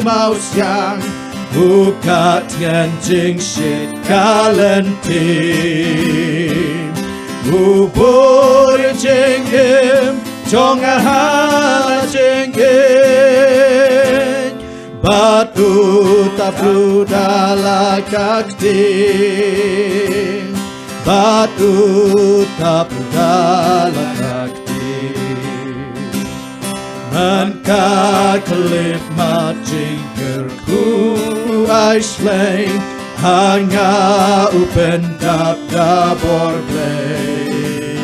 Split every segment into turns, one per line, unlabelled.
mau siang buka tian jing shit galentin bubur jing him chong hala jing batu tapru dala kaktin batu tapru dala kaktin Manka klip majingerku aislay hanga upen dap dabor play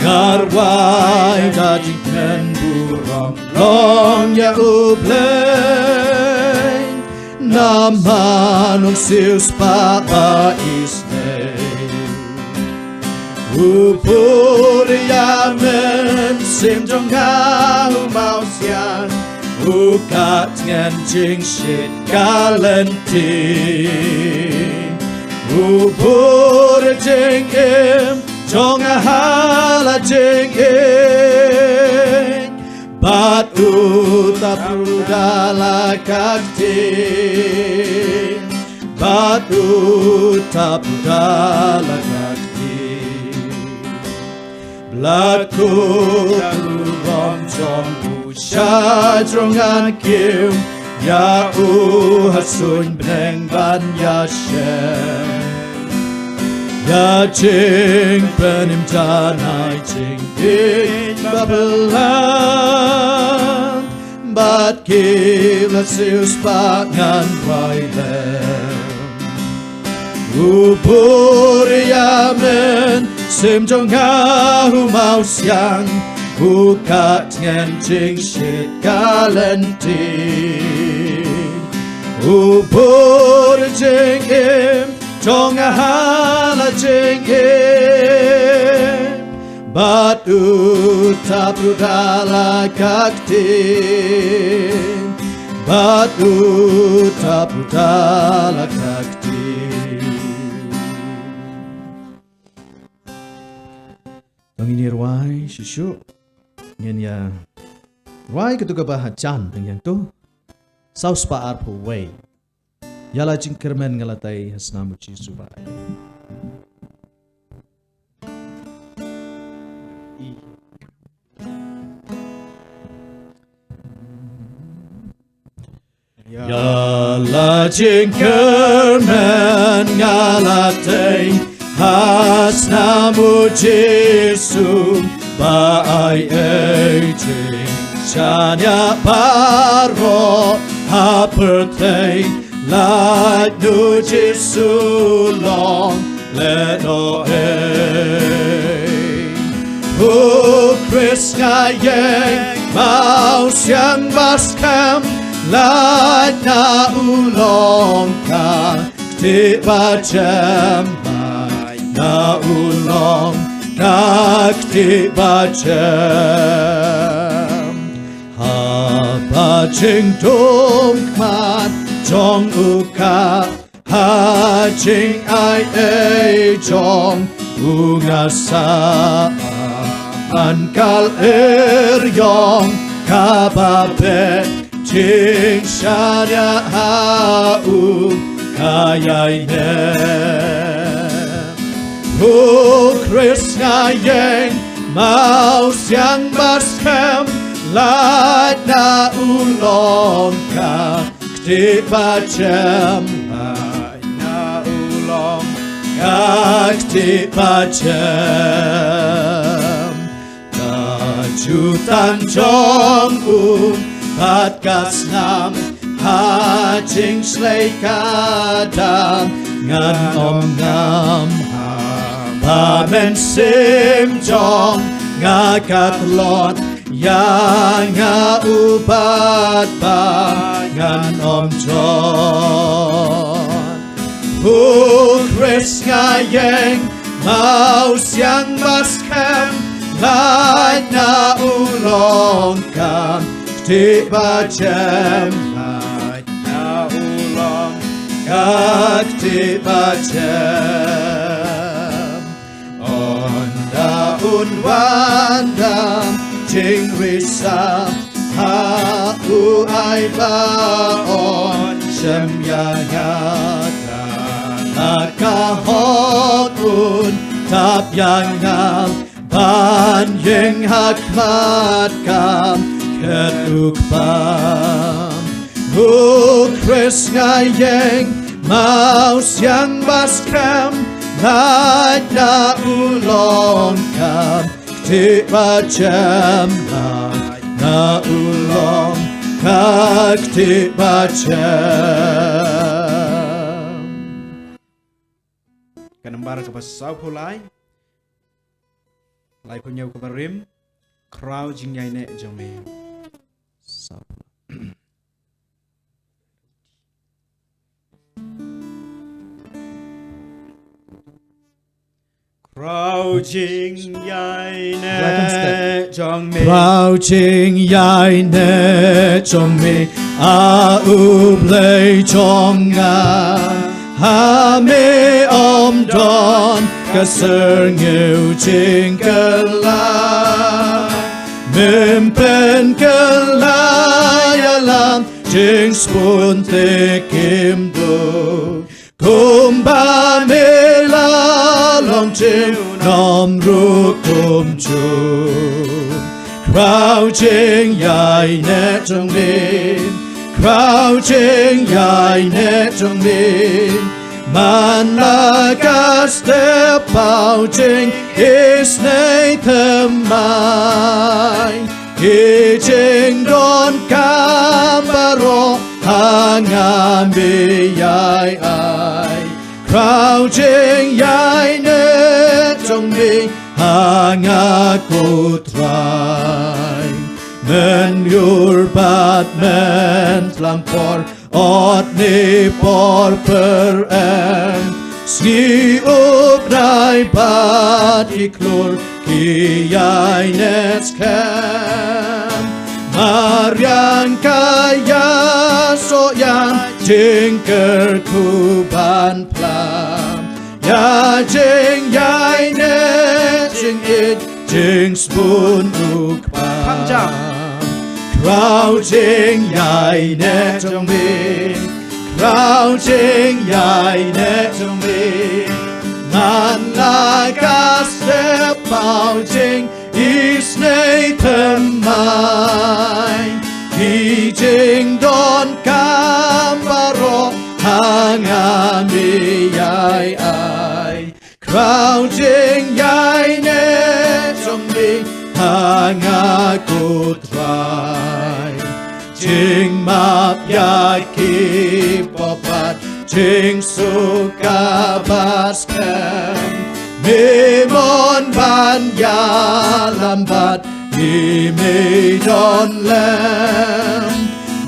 Garwai dajing men burong long ya uplay Namanong sius pa isnay Upur yamen sim trong ngau mau sian Ukat ngan jing shit galentin Upur jing im trong hala jing Batu tapru dala kaktin Batu tapru dala kaktin Laku rom chong u sha drongan kim ya u hasun bneng ban ya shem ya jing penim tanai jing in babelan bat kila sius pangan wailem Upur yamen sim trong ngau mau siang buka ngan jing shit galentin Upur jing im trong hala jing batu tapru dala kaktin batu tapru dala kaktin Ang ini ruai sisyo ngen ya ruai ketuga bahacan yang tu saus pa arpo way yala jingkermen ngalatai hasnamu Jisu bai yala jingkermen ngalatai hasnamu Jisu bai ejing shanya paro hapertay lat nu Jisu long leno hu Chris ngayeng mau siang baskem lat na ulong ka tiba jam na ulong kakti bacem haba jing dongman jong uka ha jing ai jong ungasa ankal eryong kababe jing syarya hau kayai Oh, Chris ngayeng mau siang baskem lat na ulong ka ktiba jem na ulong ka ktiba jem tajutan jong pat kasnam hajing slay kadang ngan ngam Amen sim jong ngakatlot ya ngaubat bangan John Hu Chris ngayeng mau siang baskem lain na ulong kam tiba jem lain na ulong kak tiba jem Wandam jing risa ha u ai ba on shem ya ngata ka hot un tap yang ngam ban yeng hak mat kam ketuk pam hu Chris ngai yeng mau siang bas kam lai da ulong kam ti ba jam na ulong kak ti ba jam
Kanambar ke pasau pulai lai punya ke barim crowd jingai ne jome crowd jingai ne jome
Crouching yai ne trong mi a u play trong nga ha me om don ka ser ngeu ching ka la mem pen ka la ya lam ching spoon te kim do kum ba me la long chim nom ru kum chu Crouching yai ne trong min Crouching yai ne trong min Man la ka step pouching is nei them mai Kijing don kambaro hangam bi yai ai Crouching yai ne trong min hanga kutrai Men yur bat men flampor Ot ni por per Ski uprai bat iklur Ki yai nets kem Marian kaya soyan Jinker kuban plam Ya jing yai net jing it Jing spoon uk pam Crouching yai net trong min Crouching yai net trong min Man la ka step pouching is nei them mai Ki jing don kambaro hangam mi yai ai Crouching yai net trong min hanga kutrai Jing map ya ki popat Jing suka baskem Mi mon ban ya lambat Mi me don lem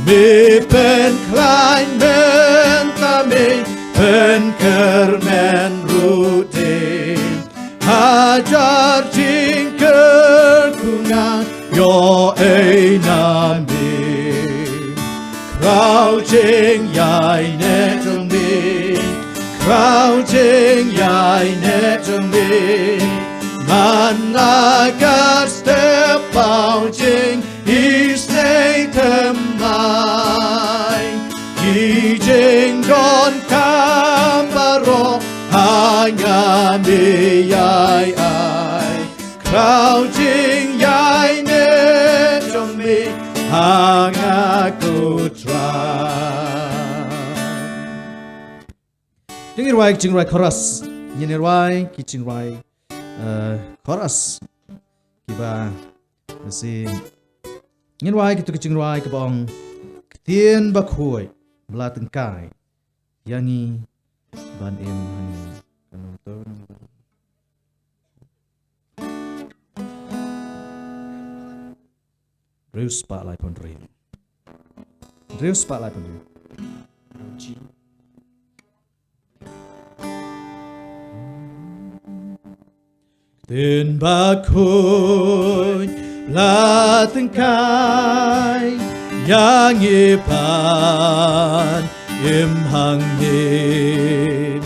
Mi pen klein men tami Pen kermen rutin Hajar jingker kungang yo ei nami Crouching yai ne trong min Crouching yai ne trong min Man la ka step pouching is nei them mai Ki jing don kambaro hangam mi yai ai Crouching yai ne trong mi hanga kutrai Jing rai chorus Yin rai ki jing rai chorus Kiba si Yin rai ki tu jing rai ka bong Tien ba khoi Bla teng kai Yangi ban em hani kanong to Reus spotlight pon rin Reus spotlight pon rin Tin ba khoi la teng kai yang ipan im hang hin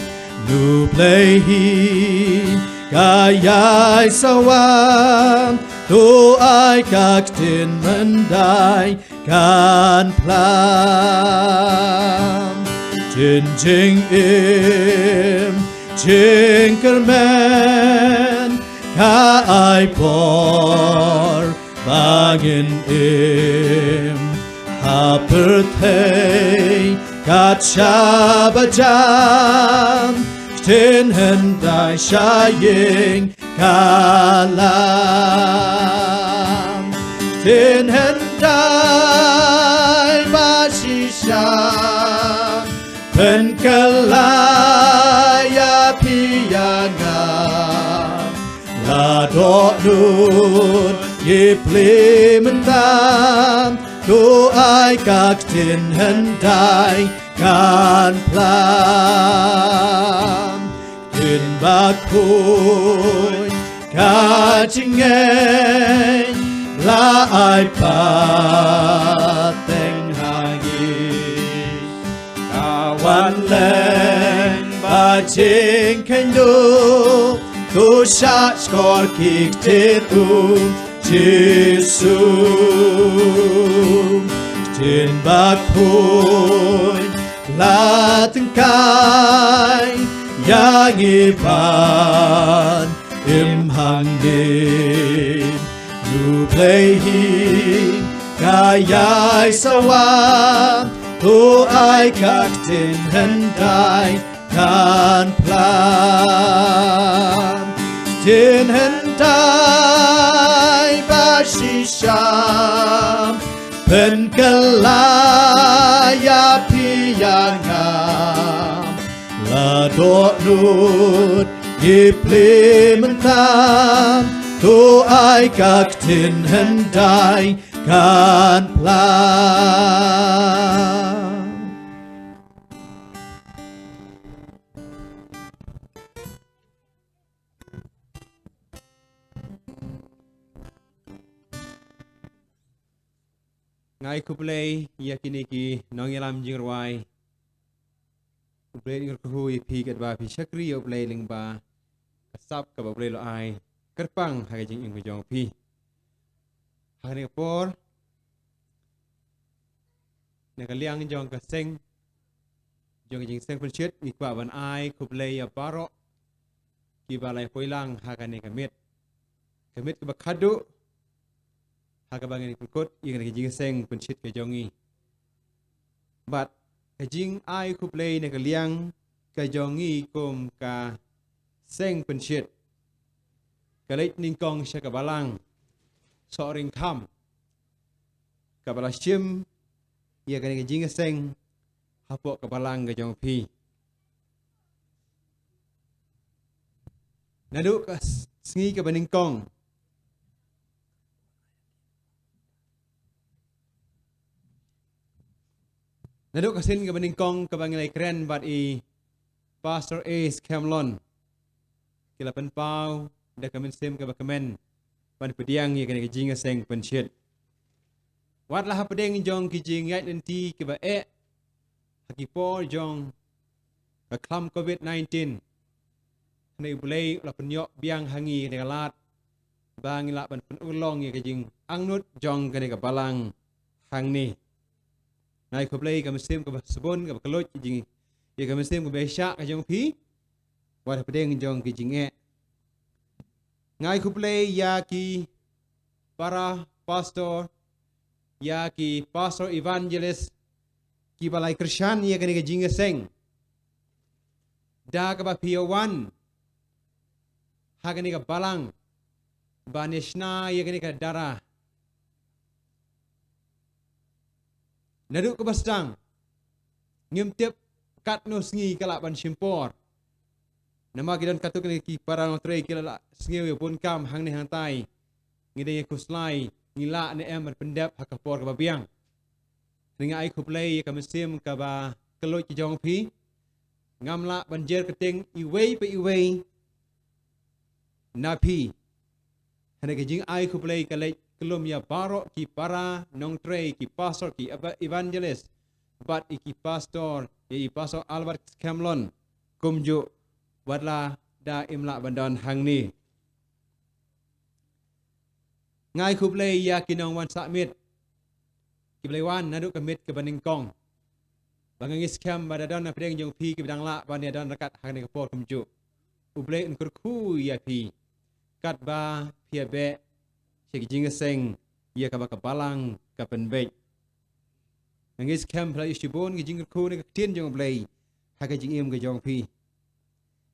nu play hi kayai sawang doa kak tin mendaikan pelan Jinjing im jingkermen kai por bangin im hapertei kat shabajam tin hendai shaying kalam tin hendai basisha penkelaya piyangan la do'nut yiplimentam doai kak tin hendai kan plan tin bakui kacingen la ai pateng hangis kawan leng bajing kendu tu shat skor kik tin Jesu tin bakui la tengkai yang iban im hangin nu playhi kayai sawa tu ai kak tin hendai kan plan tin hendai basisham penkelaya piyangan la do'nut yiplimentam tu ai kak tin hendai kan plan
ngai kuplay yakiniki nongilam jingwai kuplay ngurkuhui pi kadba pi shakri yoplay lingba kasap ka bablay lo ai kerpang hagajing ingujong pi hani por nakaliang jong kaseng jong jing seng punchit ikwa ban ai kuplay ya baro ki balai poilang hagani kamit ka bakadu hagabangin ikut yang kajing seng punchit ke jongi but kajing ai kuplay nakaliang ka jongi kum ka seng punchit kalait ningkong siya kabalang soring kam kabalashim ya kani kajing seng hapo kabalang ka jong pi nadu ka sngi ka baningkong Naduk kasin ka baningkong kabangilay kren bat i Pastor Ace Camlon kila penpau da kamen sim ka bakamen pan pediang ya kani kijing seng penshit wat lah pedeng jong kijing yat nanti ke ba hakipo jong ka klam COVID-19 nei bulai la penyok biang hangi de galat bangila pan penulong ya kijing angnut jong kani ka balang hang ni nai kuplay ka mesim ka sabon ka kalot jing ye ka mesim ka besya ka jong pi wa pedeng jong ki jinge ngai kuplay ya ki para pastor ya ki pastor evangelist ki balai krisyan ye ka ni ka jinge seng da ka ba piawan ha ka ni ka balang banishna ye ka ni ka darah Naduk ke basdang ngimtip kat no sngi kala ban simpor nama gidan katuk ni ki para no tre kila sngi pun kam hang ni hang tai ngide kuslai ngila ne em pendap hakapor ka babiang ninga ai kuplay ka mesim ka ba keloj ki jong pi ngamla banjer keting iwei pe iwei napi hane ke jing ai kuplay ka lej kelum ya baro ki para nong tre ki pastor ki evangelist bat ki pastor i pastor Albert Camlon kumju wadla da imla bandan hang ni ngai khu play ya kinong wan sa mit ki play wan na du ka mit ke baning kong bangang scam pada don na pedeng jong pi ki bidang la ban ya don rakat hang ni ka por kum ju u play un kur khu ya pi kat ba pia be che jing seng ya ka ba ka balang ka pen be ngis scam play shibon ki jing khu ni ka tien jong play ha ka jing im ka jong pi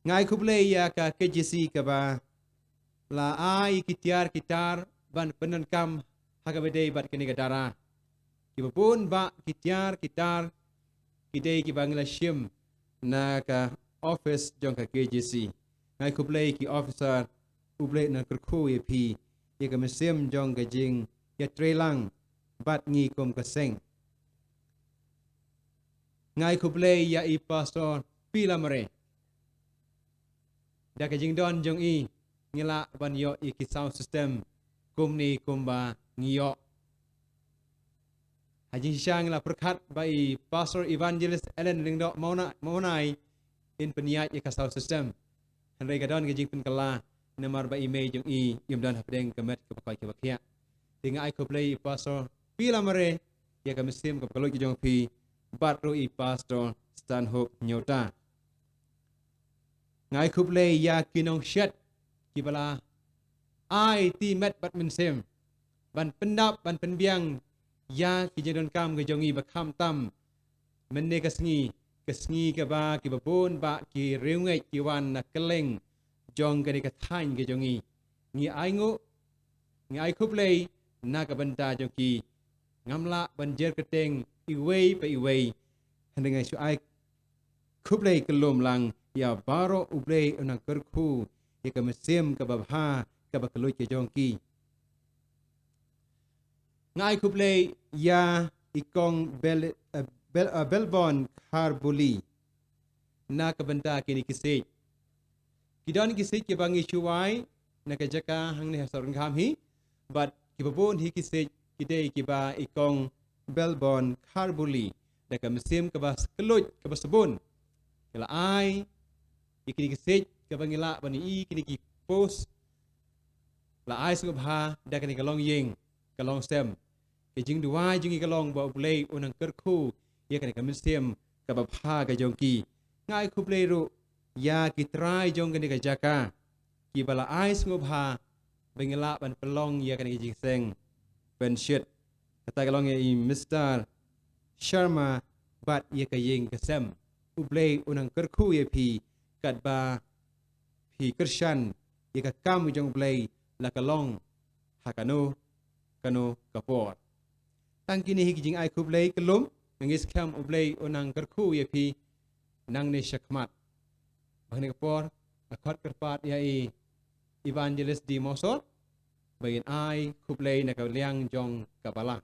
ngai khu play ya ka KGC ka ba la ai kitar ban penan kam ha ka bedei bat kini ka dara ki pun ba kitar kidei ki bangla shim na ka office jong ka KGC ngai khu play ki officer u play na kur khu ye pi ye ka mesim jong ka jing ya trelang bat ngi kom ka seng ngai khu play ya I pastor pilamare da ka jing don jong I ngila ban yo I ki sound system kum ni kumba ngiyo haji syang la perkat bai pastor evangelist Ellen lingdo maunai in peniat ye ka sound system handai ka don ka jing pen kala namar bai email jong I yum don hapdeng kemet ke pakai ke bakia tinga ai ko play pastor pilamare ye ka mesim ka kaloi jong pi bat ro I pastor Stanhope Nyota ngai khu play ya kinong shet ki bala ai ti met bat min sem ban pendap ban penbiang ya ki jadon kam ke jongi ba kham tam men ne kasngi ke ba ki babon ba ki reungai ki wan na keleng jong ke ni ka thain ke jongi ngi ai ngo ngi ai khu play na ka banta jong ki ngamla ban jer keteng I wei handengai su ai khu play kelom lang ya baro ublay unang kerku ya ka mesim ka babha ka bakaloi ke jongki ngai kuplay ya ikong belbon kharbuli na ka banta kini kisej kidon kisej ke bangi chuwai na ka jaka hang ne hasarun kham hi but ki babon hi kisej kidei ki ba ikong belbon kharbuli da ka mesim ka bas keloj ka basbon kala ai ikini kisej ka bangila bani I kini ki post la ai su bha da kini kalong yeng kalong stem ke jing duai jing kalong ba play unang kerku ye kini ka mesim ka ba pha ka jongki ngai ku play ru ya ki try jong kini ka jaka ki bala ai su bha bangila ban pelong ye kini jing seng ben shit kata kalong ye Mr. Sharma bat ye ka yeng ka sem ublay unang kerku ye pi kat ba pi kershan ye ka kam jong blay la kalong hakano kano kapor tang kini hi jing ai ku blay kelum ngis kam ublay unang kerku ye pi nang ne shakmat bahne kapor akhot kerpat ya I evangelist di mosor bayin ai ku blay na ka liang jong kapala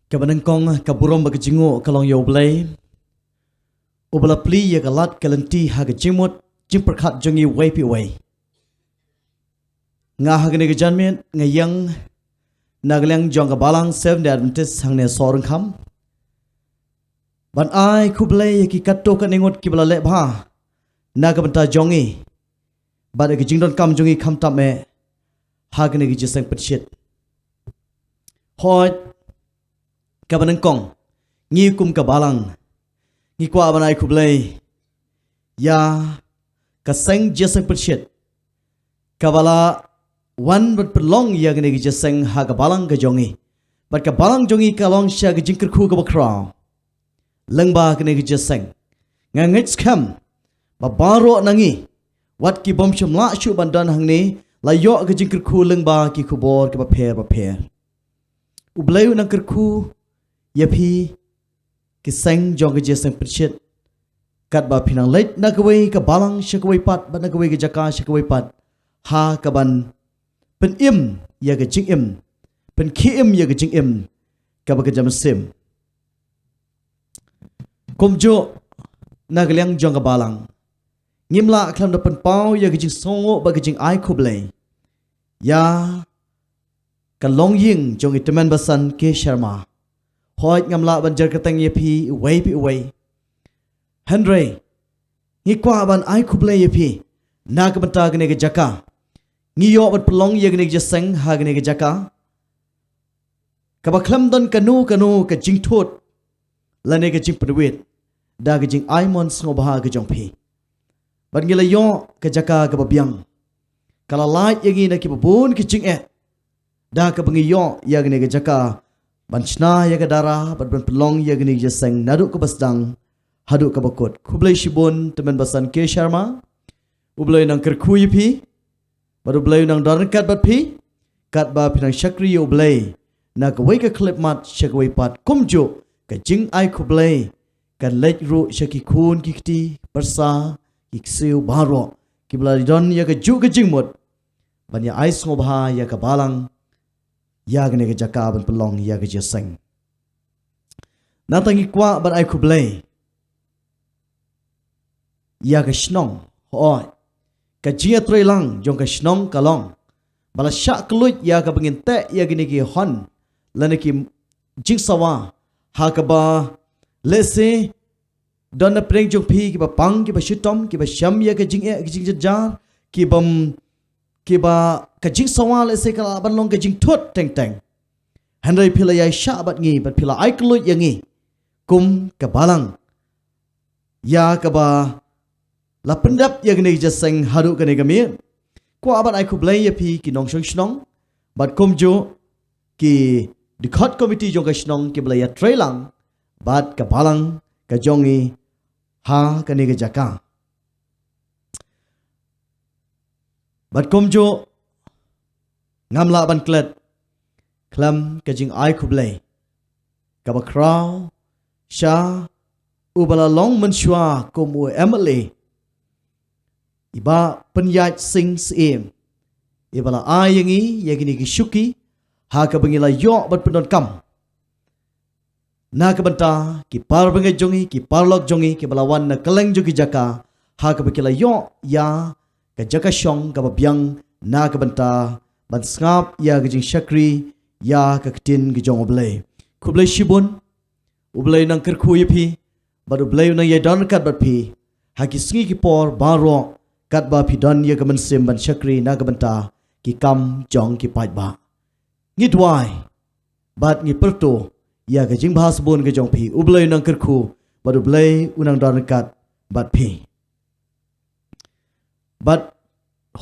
Kabanang kong kaburom bagajingo kalong yo blay ubala pli ya galat kalanti haga jimot jimperkhat jongi way pi way nga haga ne janmen ngayang naglang jong balang Seventh Day Adventist hangne sorang kham ban ai kublay ki katto kaningot ki bala le bha naga banta jongi bad ga jingdon kam jongi kham tam me haga ne gi jisang patshit hot kabanang kong ngi kum ka balang ngi kwa banai kublay ya kaseng jeseng patshit kabala wan bat pelong ya gane gi jeseng ha ka balang ka jongi bat ka balang jongi kalong sha ga jingkir khu ka bakra lengba gane gi jeseng ngangit skam ba baro nangi wat ki bom shimla shu bandan hangni la yo ga jingkir khu lengba ki khubor ka ba pher ublay nang kir khu yapi kiseng jong ke jeseng perchet kat ba pinang leit nakawai ka balang shakawai pat ba nakawai ke jaka shakawai pat ha kaban pen im ya ke jing im pen ki im ya ke jing im ka ba ke jam sim komjo nagaliang jong ka balang ngimla klam da pen pau ya ke jing songo ba ke jing ai kublai ya ka long ying jong iteman basan ke sharma hoi ngamla ban jar katang ye pi away Henry ngi kwa ban ai kuble ye pi na ka banta gne ga jaka ngi yo ban pelong ye gne ga seng ha gne ga jaka ka ba khlam don kanu ka jing thot la ne ga jing pwet da ga jing ai mon sngo ba ga jong pi ban ngi la yo ka jaka ka ba biang kala lai ye ngi na ki ba bun ki jing da ka bangi yo ya gne ga jaka ban chna ya ga dara ban pelong ye gne ga seng nadu ka basdang hadu ka bakot kublai shibon teman basan ke sharma ublai nang kerkhui pi baru ublai nang daran kat bat pi kat ba pinang shakri ublai na ka wai ka klip mat shakwai pat kumjo ka jing ai kublai kan lej ru shaki khun ki kti persa ki ksiu baro ki blai don ya ka ju ka jing mot ban ya ai sngo bha ya ka balang ya gne ka jaka ban pelong ya ka jeseng na tangi kwa ban ai kublai ya ka shnong hoi ka jia trelang jong ka shnong kalong bala sha kluj ya ka bangin te ya gini ki hon lane ki jing sawa ha ka ba lese don na preng jong pi ki ba pang ki ba shitom ki ba sham ya ka jing ki jing jar ki bam ki ba ka jing sawa lese ka ban long ka jing thot teng teng hanrai phila ya sha bat ngi bat phila ai kluj ya ngi kum ka balang ya ka ba la pendap ya gani jaseng haru gani gami ko abat ai kublai ya pi ki nong shnong bat komjo ki dikhot committee jong ka shnong ki blai ya trailang bat ka balang ka jongi ha gani ga jaka bat komjo ngamla ban klet klam ka jing ai kublai ka ba kraw sha ubala long menshwa komu emily iba penyaj sing sim ibala ayangi yagini ki shuki ha ka bangila yo bat pendon kam na ka banta ki par bangai jongi ki parlok jongi ki balawan na keleng jogi jaka ha ka bakila yo ya ka jaka shong ka babyang na ka banta ban skap ya gijing shakri ya ka ktin gi jong oblay kublay shibun ublay nang kerkhu yipi bat ublay nang yadon kat bat pi ha ki sngi ki por baro kat ba pidon ya gaman sim ban shakri na gabanta ki kam jong ki pai ba ngit wai bat ngi perto ya ga jing bahas bon ga jong pi ublay nang kerkhu bat ublay unang don kat bat pi bat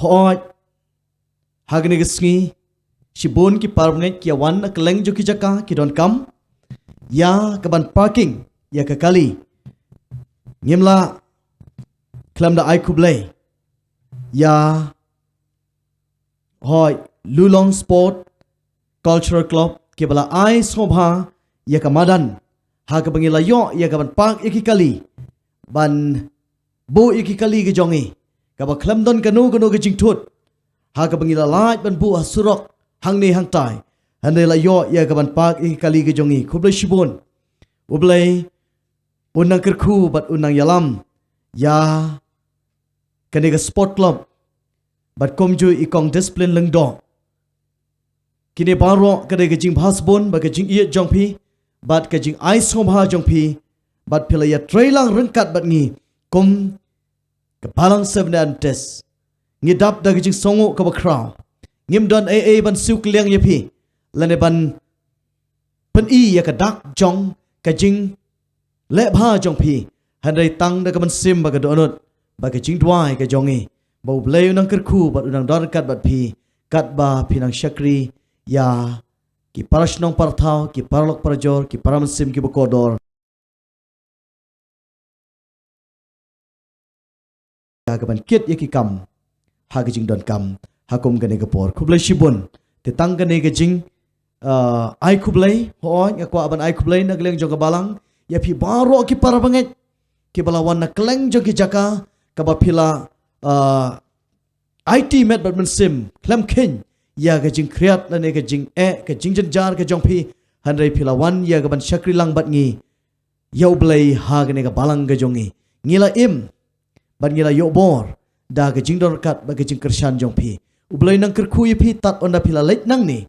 hoj hagni ga sngi shibon ki parngai ki wan na kleng jo ki jaka ki don kam ya kaban parking ya ka kali ngimla klam da ai kublay ya hoi Lulong Sport Cultural Club ke bala ai sobha ya ka madan ha ka bangila yo ya ka ban park iki kali ban bo iki kali ke jongi ka ba khlam don kanu ke jing thut ha ka bangila laj ban bu asurok hang ni hang tai hande la yo ya ka ban park iki kali ke jongi kublai shibun ublai unang kerkhu bat unang yalam ya kaniga sport club bat komju ikong discipline lengdo kini baro kaniga jing bhasbon ba ka jing iet jongpi bat ka jing ai somha jongpi bat pilaya trailang rengkat bat ngi kom ka balang seven test ngi dap da ka jing songo ka ba kraw ngim don aa ban siu kliang yepi lane ban pen i ya ka dak jong ka jing le bha jongpi handai tang da ka ban sim ba ka donut ba ka jing dwai ka jongi ba ublay unang kerkhu bat unang don kat bat pi kat ba pinang shakri ya ki parashnong parthau ki parlok parjor ki paramansim ki bakodor ya ka ban kit ya ki kam ha ka jing don kam hakum gane ka por kublai shibun te tang gane ka jing ai kublai ho ya kwa ban ai kublai na gleng jong ka balang ya pi baro ki parabanget ki balawan na kleng jong ki jaka ka ba pila IT met badman sim klam ken ya ka jing kriat la ne ka jing ka jing jar ka jong pi hanrai pila wan ya ka ban shakri lang bat ngi yau blai ha ka ne ka balang ka jongi ngila im ban ngila yo bor da ka jing dor kat ba ka jing kershan jong pi ublai nang kerkhu pi tat onda pila leit nang ni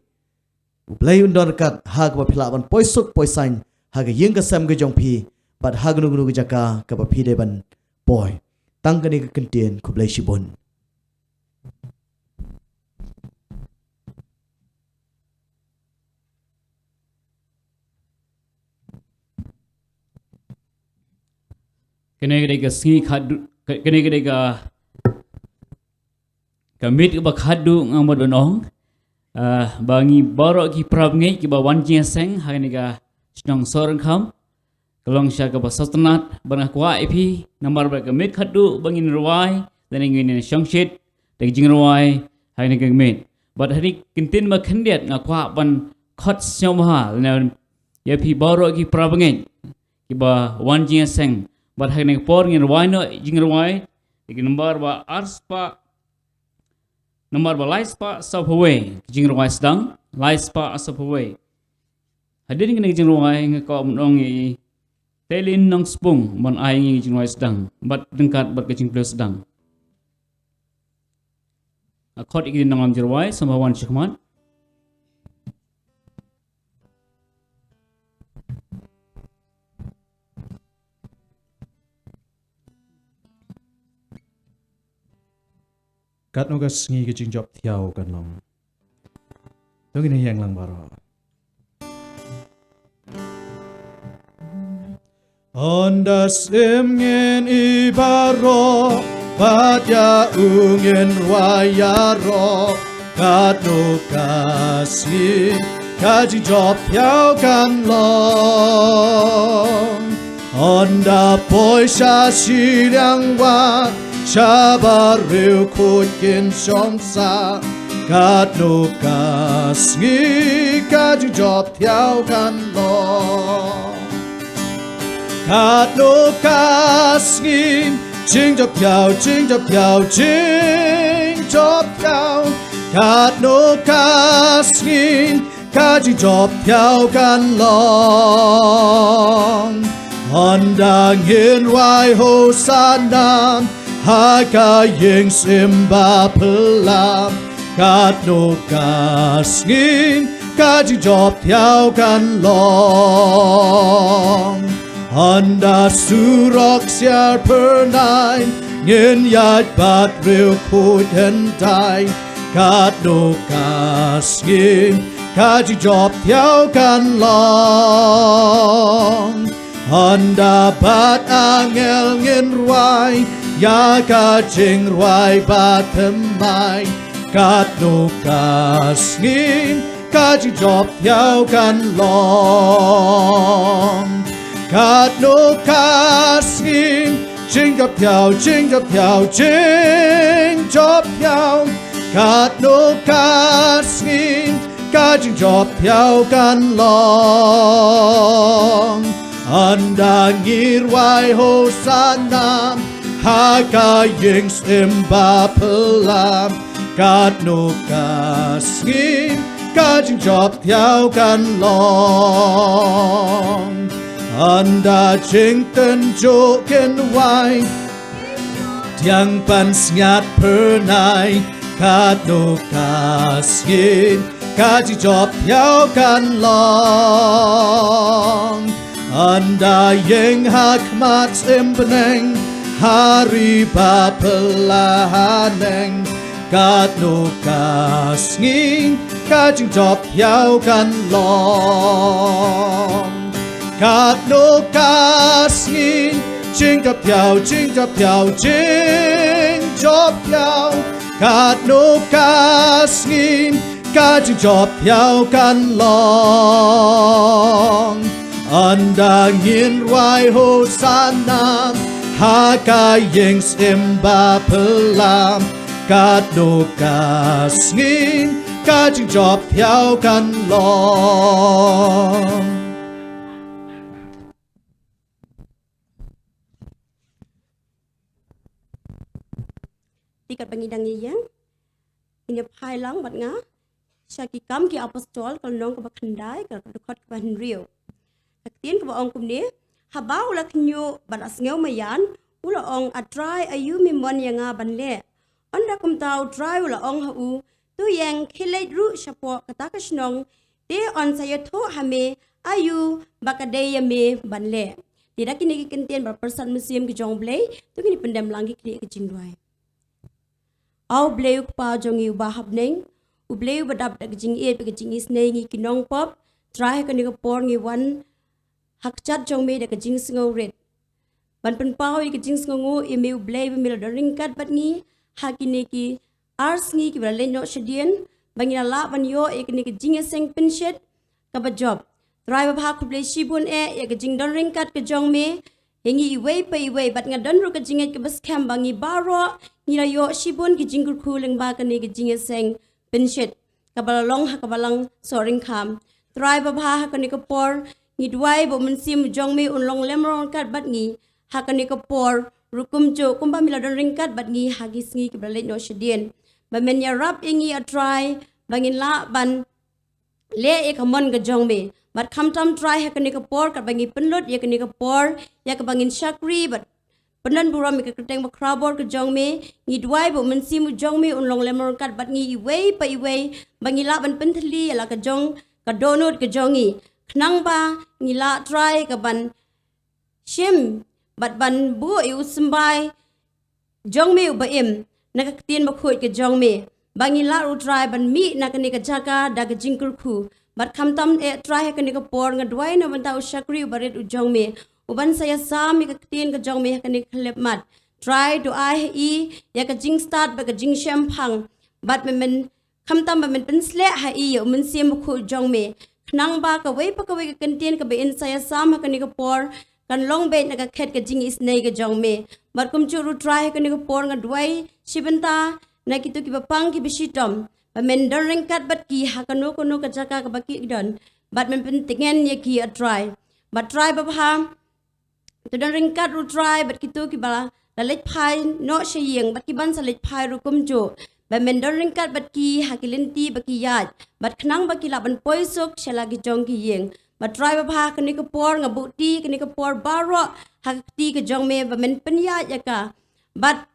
ublai undor kat ha ka ba pila ban poisuk poisain haga yeng ka sam ga jong phi pat haga nu ga jaka ka pa phi de ban boy tang ka ni ka kentien ku blai shibon
kene ka singi khadu kene ka kamit ka khadu ngamod banong bangi borok ki prab ngai ki ba wan jing seng hagani ka snong sorang kham kalong sha ka ba sostanat bana kwa ipi nambar ba kamit khadu bangin ruai dan ingin shongshit de jing ruai hagani ka kamit but hari kintin ma khandiat nga kwa ban khot syomha na yapi borok ki prab ngai ki ba wan jing seng but hagani por ngin ruai no jing ruai de nambar ba arspa nomor laispa sapaway jing ruai sedang laispa sapaway hadir ngene jing ruai ngko mnong i telin nong spung mon ai ngi jing ruai sedang bat dengkat bat kecing plus sedang akot igin nong jing ruai sambawan syukman
kat no ga sngi ga jing job thiao kan long to gi yang lang baro on das imgen ibaro Padya ungen wayaro kat no ga sngi ga jing job thiao kan long on da poi sha shi liang wa cha ba riu khut kin song sa kat no ka sngi ka jing job thiao kan lo kat no ka sngi jing job thiao jing job thiao jing job thiao kat no ka sngi ka jing job thiao kan long Honda ngin wai ho sanam Haka yeng simba pelam Kat no kasngin Kaji job thiao kan long Honda surok siar pernain Ngin yat bat real khut hentai Kat no kasngin Kaji job thiao kan long Honda bat angel ngin ruai Ya ka jing ruai bat themai Kat no kasngin Kaji job thiao kan long Kat no kasngin Jing job thiao jing job thiao jing job thiao Kat no kasngin Kaji job thiao kan long Anda ngirwai ho sanam Haka yeng simba pelam Kat no kasngin Kajing job thiao kan long Anda jing ten jo ken wai Tiang pan sngat pernai Kat no kasngin Kajing job thiao kan long Anda yeng hakmat imbeneng Hari bapelahaneng Kat no kasngin Kajing job thiao kan long Kat no kasngin Jing job thiao jing job thiao jing job thiao Kat no kasngin Kajing job thiao kan long Anda ngin ruai ho sanam Haka yeng simba pelam Kat no kasngin Kajing job thiao kan long
Tikat pangidang yang Inya pai lang bat nga Syaki kam ki apostol Kalnong kabakhandai Kalkot kabahan rio Aktin ka baong kumni haba ula knyo ban asngeu mayan ula ong atrai ayu mimon yanga banle onda kumtau trai ula ong hu tu yang khilai ru shapo katakashnong te on sayatho hame ayu bakadaya me banle. Tidak kini kentian berpersan museum ke jong blay, tu kini pendam langgi kini ke jingduai. Au blay pa jongi ubahab neng, ublay badap dak jing e ke jing is nengi kinong pop, try kani ke por ngi wan hak chat jong me dak jing singo red. Ban pen pau ke jing singo e me ublay be mila ringkat bat ngi hakini ki ars ngi ki balen no shedien, bangina la ban yo e kini ke jing seng pinshet ka ba job. Driver ba ku play shibun e ke jing don ringkat ke jong me hengi iway pa iway bat nga don ru ke jing ke bas kam bangi baro ngira yo shibun ke jing ku leng ba kani ke jing seng pinshet ka balalong ha ka balang soring kam. Driver ba ha kani ke por ngi duai bo men sim jong me un long lemron kat bat ngi ha kani ke por rukum jo kumba mila don ringkat bat ngi hagis ngi ke balen no shedien ba men ya rap ingi a try bangin la ban le e kamon ke jong me bat kam tam try ha kani ka por ka bangi penlut ya kani ka por ya ka bangin shakri bat penan buram me ka keteng ba krabor ke jong me ngi duai bo men simu jong me unlong lemor kat bat ngi iway pa iway bangi la ban penthli ala ka jong ka donut ke jongi knang ba ngi la try ka ban shim bat ban bu yu sembai jong me ba im na ka tien ba khoi ke jong me bangi la ru try ban mi na kani ka jaka da ka jingkur khu bat kam tam e try kani ka por nga duai na ban tau shakri barit u jong me uban saya sam ka tien ka jong me kani khlep mat try to I e ya ka jing start ba ka jing sham phang bat men kam tam ba men pen sle ha i yo men sim khu jong me nang ba ka wei pa ka wei ka kantien ka be in saya sam kani ka por kan long be na ka khet ka jing is nei ka jong me bat kum chu ru try kani ka por nga duai shibanta na kitu ki bapang ki bisitom ba men don ringkat bat ki hakano kono ka jaka ka baki don bat men pentingen ye ki a try bat try ba ha to don ringkat ru try bat kitu ki bala la lech phai no sheyeng bat ki ban sa lech phai ru kum jo ba men don ringkat bat ki hakilenti ba ki yat bat khnang ba ki la ban poisok shela ki jong ki yeng bat try ba ha kani ka por nga buti kani ka por baro hakti ka jong me ba men penya ya ka bat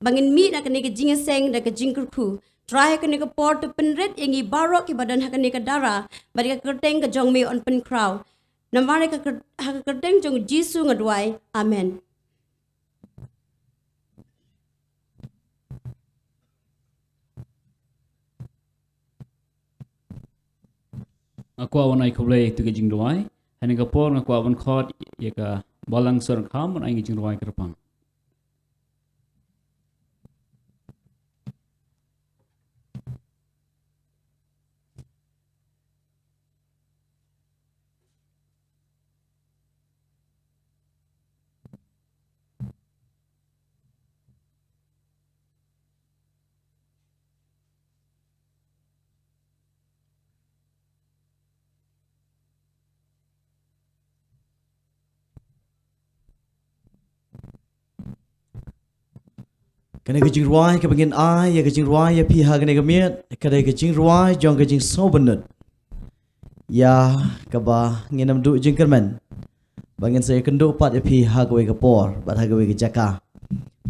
bangin mi na kani ka jinga seng da ka jingkur khu try kani ka por to penret yangi baro ki badan hakani ka dara bari ka kerteng ka jong me on pen crow namare ka kerteng jong jisu ngadwai amen.
Aku awan ai kublai tu ke jing duai hani ka por aku awan khot ya ka balang sor kham ai jing duai kerpang.
Kena ke jing ruai ke bangin ai ya ke jing ruai ya pi ha kena ke miet kada ke jing ruai jong ke jing so benut ya ka ba nginam du jing kermen bangin saya kendu pat ya pi ha ke ke por bat ha ke jaka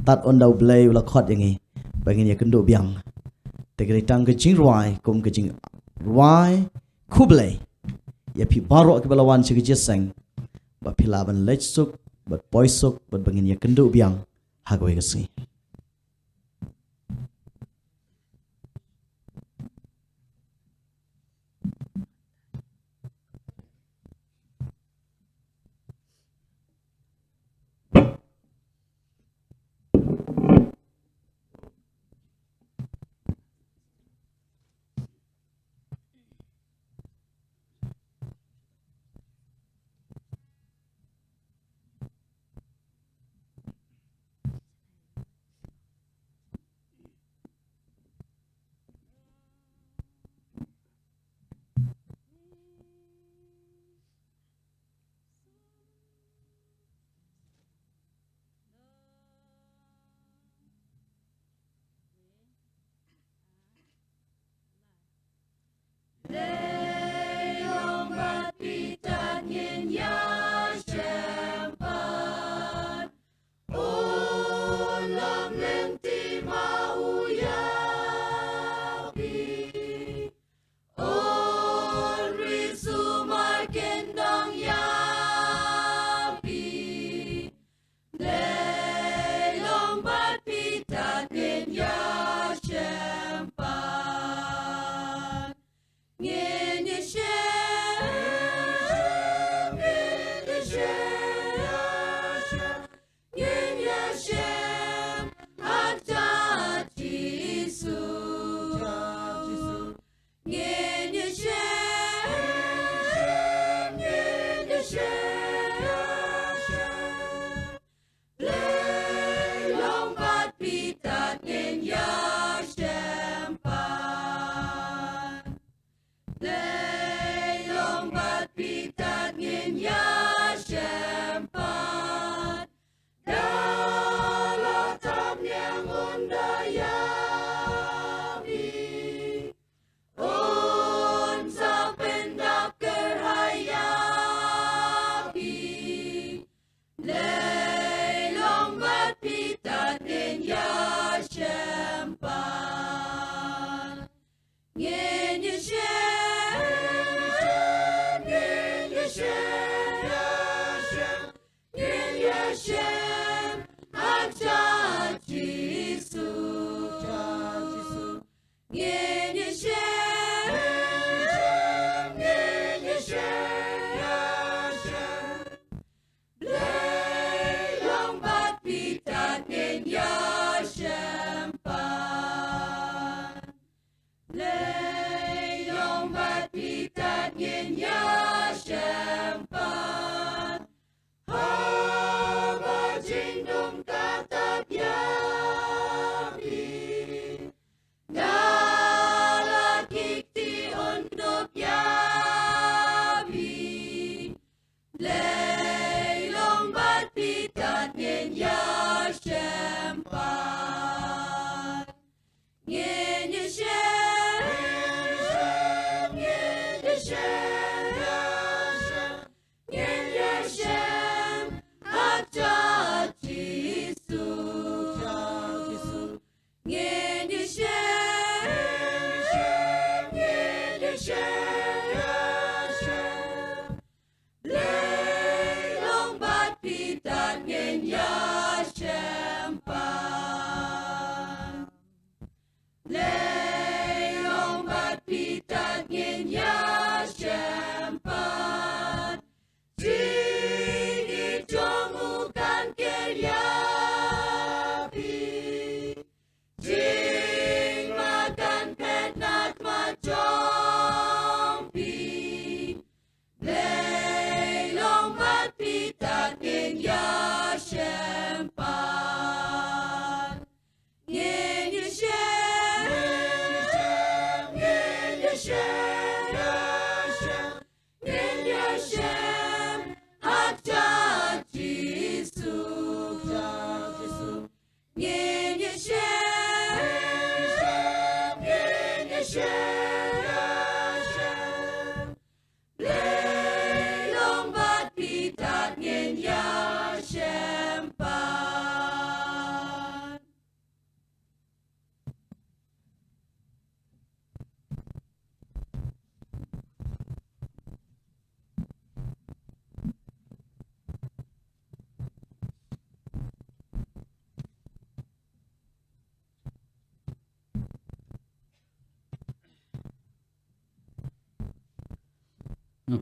tat on dau blay la khot yang ni bangin ya kendu biang te ke tang ke jing ruai kum ke jing ruai kublai ya pi baro ke balawan si ke jeseng ba pi laban lech suk bat poisuk bat bangin ya kendu biang ha ke si.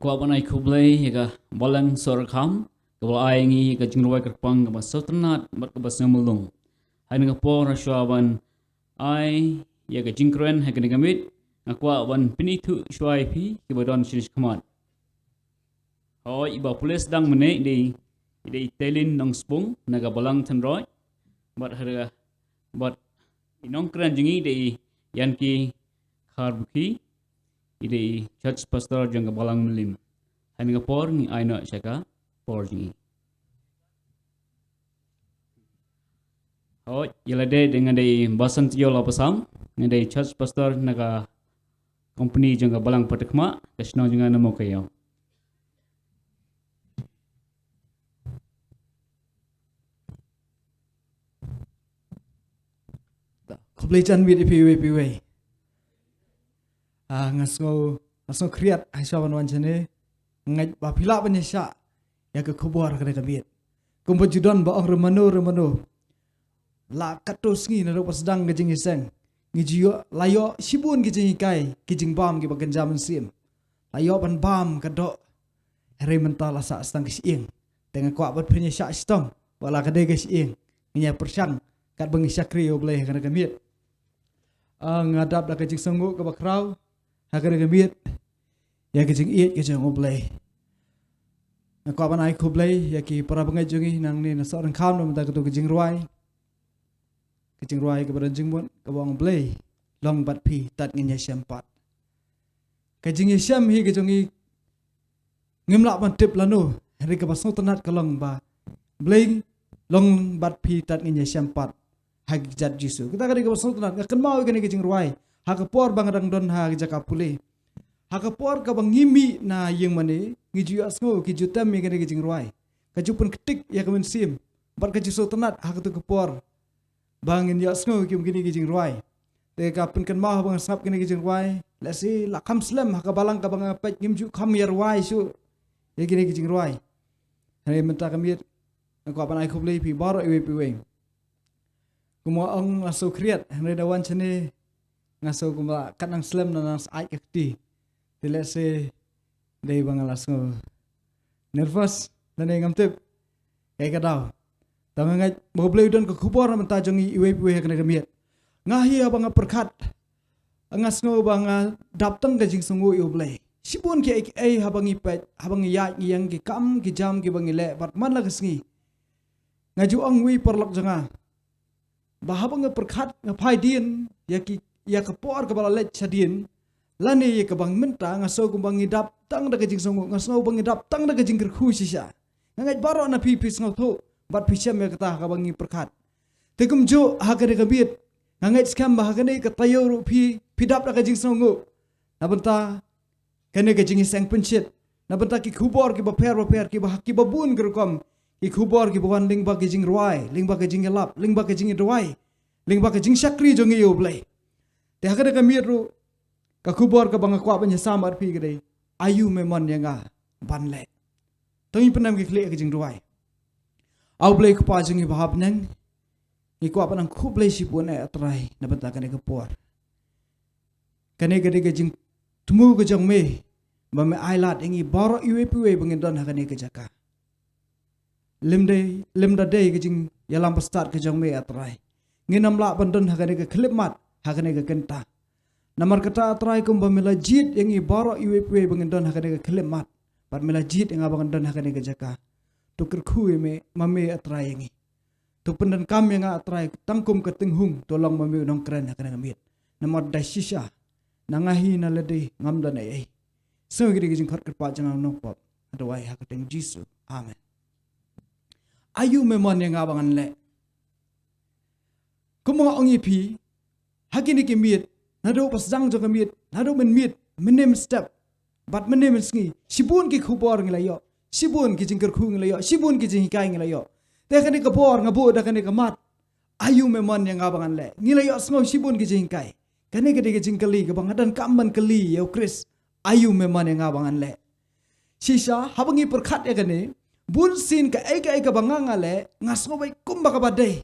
Kuat banai kublai ya balang sorakam kalau ayangi ka jingruai kerpang ka sotnat mat ka basnamulung hai nga por shwaban ai ya ka jingkren ha ka gamit kuat ban pinitu shwai pi ki badon shish khamat hoi iba pulis dang mene di telin nong spung naga balang thanroi bat harga bat inong kran jingi di yanki kharbuki ide church pastor jangga balang melim hani por ni aina shaka por jingi oh yelade dengan de basan tiyo la pasam ngade church pastor naga company jangga balang patakma kasno jangga namo kayo
Komplejan with piwe ngasgo kriat aisawan wancane ngai bapila banyasa ya ke kubur kada kabit kumpajudon ba ong remano la katos ngi na pas dang gejing iseng ngijio layo sibun gejing kai gejing bam gi bagan jaman sim layo ban bam kadok hari mentala sa stang kisieng dengan kuat bat penyasa stong wala kada kisieng nya persang kat bengi sakri obleh kada kabit ngadap da gejing sanggu ke bakrau agar gamit ya kejeng iet kejeng obleh Ngakwa ban ai kublai ya ki para bangai jungi nang ni na seorang kam na mata ketu kejing ruai ke badan jingmon ke bawang blai long bat pi tat ngin yasham pat kejing yasham hi kejungi ngimlak ban tip lanu hari ke basong tenat kalong ba blai long bat pi tat ngin yasham pat hagi jat jisu kita kali ke basong tenat ngakan mau kene kejing ruai ha ke por bang dang don ha jaka pule ha ke por ka bang ngimi na yeng mane ngiju asngo ki jutam mi kene kejing ruai kajupun ketik ya kemen sim bar kajuso tenat ha ke por bangin ya asngo ki mgini kejing ruai te ka pun kan mau bang sap kene kejing ruai la si la kam slam ha ka balang ka bang pet ngimju kam ya ruai su ya kene kejing ruai hari menta kamit ko pan ai khublei pi bar ewe pi weng kumo ang aso kriat hari dawan chane ngaso kuma kanang slam na nas ai kekti tile se dei bang alasngo nervous nane ngamtep ka daw tangangat moblei don ko khubor menta jongi iwe pi kene kamiet ngahi abang perkat angasngo bang daptang ka jing sungu iblei sibun ki ai habangi pet habangi ya yang ki kam ki jam ki bangi le bat man la kesngi ngaju ang wi perlok janga bahabang perkat ngapai din ya ke por ke bala le chadin lani ya ke bang menta ngaso ku bangi daptang da ka jing sungu ngaso bangi daptang da ka jing kerkhu sisa ngai baro na pi ngau tho bat pisam ya kata ka bangi perkat tegum jo ha ka de kabit ngai skam ba ka ne ka tayo ru pi dap da ka jing sungu na benta kene ke jingi sang pencit na benta ki khubor ki ba per ki ba ki babun gerkom ki khubor ki bawan ling ba ki jing ruai ling ba ki jing lap ling ba ki jing ruai ling ba ki jing sakri jongi yo blai te ha ka mir ru ka khubor ka bang kwa banya samar pi gede ayu memon yanga ban le tongi penam ki kle ki jing ruai au blai ka pa jingi bahap nang ni kwa panang khublai si pun atrai na benta kene ka por kene gede ke jing tumu ke jong me ba me ailat ingi baro iwe piwe bangin don hakane ke jaka limda day ke jing yalam start ke jong me atrai nginam la bandon hakane ke klipmat hakane ke kenta namar kata atrai kum ba mela jit ingi baro iwe piwe bangin don hakane ke klipmat par mela jit inga bangin don hakane ke jaka tuker khu me mame atrai ingi tu pendan kam yang atrai tangkum ke tinghung tolong mame nong kren hakane ngamit namar dasisha nangahi na lede ngamdan ai so gidi gijing khat kat pa jang nok pop adawai ha kateng jisu amen ayu memon yang abangan le kumo ongi pi hakini ki miet nado pas jang jo miet nado men miet menem step bat menem sngi sibun ki khubor nglayo sibun ki jingker khu nglayo sibun ki jing kai nglayo te kani ka bor ngabu da kani ka mat ayu memon yang abangan le nglayo sngo sibun ki jing kai kani gede jing kali ke bang dan kamban kali ya Chris ayu memang yang abangan le sisa habangi perkat ya kani bun sin ka ai ka bang ngale ngasno bai kum ba ka badai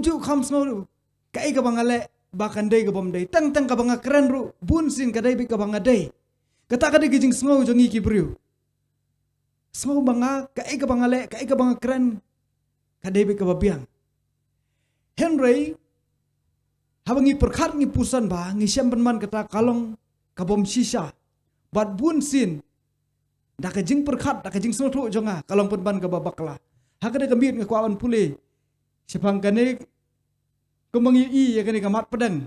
ju kham sno ka ai ka bang ngale bakan dai ka bom dai tang ka bang keren ru bun sin ka dai bi ka bang dai kata ka dai jing sno jongi ki bru sno bang ka ai ka bang ngale ka ai ka bang keren ka dai bi ka babiang Henry habangi perkat ngi pusan ba ngi syamban kata kalong kabom sisa bat bun sin da ka jing perkat da ka jing soto jonga kalong penban ka babakla hakade ka mit ngi kwawan pule sipang kane kumangi i ya kane ka mat pedang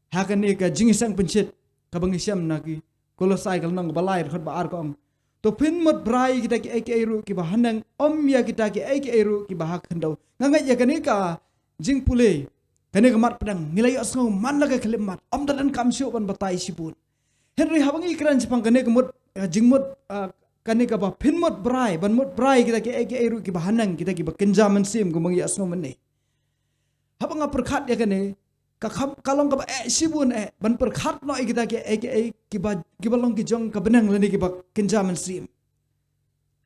hakane ka jing sang pencit ka bangi syam nagi kolosai kal nang balai khot ba ar ko to pin mot brai kita ki ai ru ki bahanang om ya kita ki ai ru ki bahak hendau ngangai ya kane ka jing pule kene kamat pedang nilai asngo man laga kelimat om dan kam sio ban batai sipun Henry habangi kran jipang kene kemut jingmut kene ka ba pinmut brai ban mut brai kita ki eru ki bahanang kita ki bakenjaman sim gumangi asngo menne habanga perkhat ya kene ka kalong ka ba sibun ban perkhat no kita ki ba long ki jong ka benang lani ki ba kenjaman sim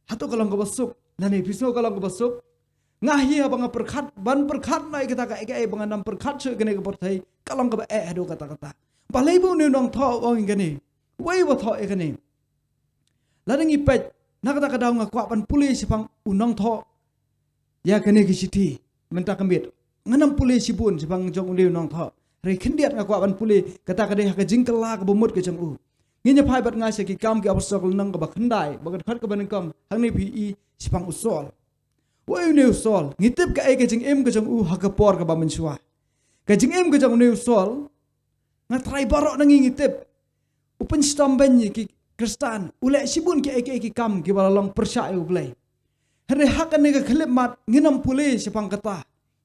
hato kalong ka basuk lani piso kalong ka basuk ngahi abang perkat ban perkat nai kita ka ai bang nam perkat se gene ka thai kalong ka ado kata balai bu ni nong tho ong gene wei wa tho e gene ladangi pet na kata ka daw nga kwa ban pulis pang unong tho ya gene ki siti menta kambit nganam pulis sibun sipang jong liu nong tho re khindiat nga kwa ban puli kata ka de ha ka jingkala ka bumut ka jong u nginya phai bat nga se ki kam ki apostol nang ka ba khandai ba khat ka ban kong hang ni phi i sipang usol wa yu ne usol ngitip ka ai ka jing em ka jong u ha ka por ka ba menchua ka jing em ka jong ne usol nga trai barok nang ngitip upen stamben ni ki kristan ule sibun ki ai ki kam ki balalong persya u blai hare hakan ne ka khlip mat nginam pule sipang kata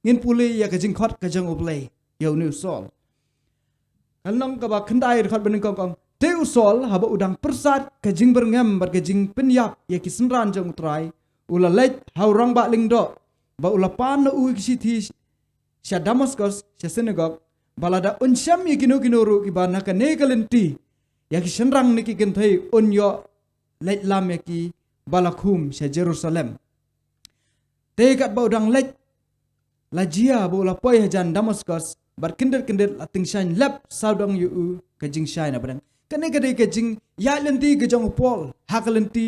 ngin pule ya ka jing khot ka jong u blai yo ne usol kalnong ka ba khandai khat ban kong te usol haba udang persat ka jing berngam bar ka jing penyap ya ki senran jong trai ula lej haurang ba lingdo ba ula pan u ki sithi sya Damaskus sya synagogue balada unsyam ya kino ru ki bana ka ne kalenti ya ki senrang ni ki genthai unyo lej lam ya ki balakhum sya Jerusalem te kat ba udang lej lajia ba ula poi hajan Damaskus bar kinder la tingsan lap saudang yu ka jing shai na badang kane kade ka jing ya lenti ka jong Paul hakalenti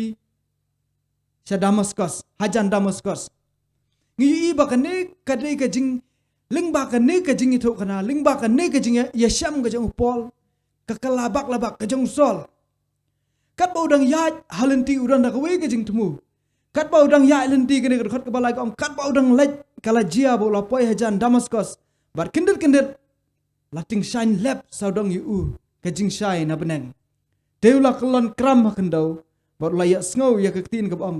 sa Damaskus hajan Damaskus ngi ba kane kade ka jing lingba kane ka jing itho kana lingba kane ka jing ya syam ka jong Paul ka kalabak ka jong Sol kat ba udang ya halenti udang da ka we ka jing temu kat ba udang ya lenti kane ka khot ka balai ka kat ba udang lej kala jia bo la poi hajan Damaskus bar kinder lating shine lap saudang yu ka jing shai na benang deula kelon kram hakendau bar layak sngo ya ka tin ka bang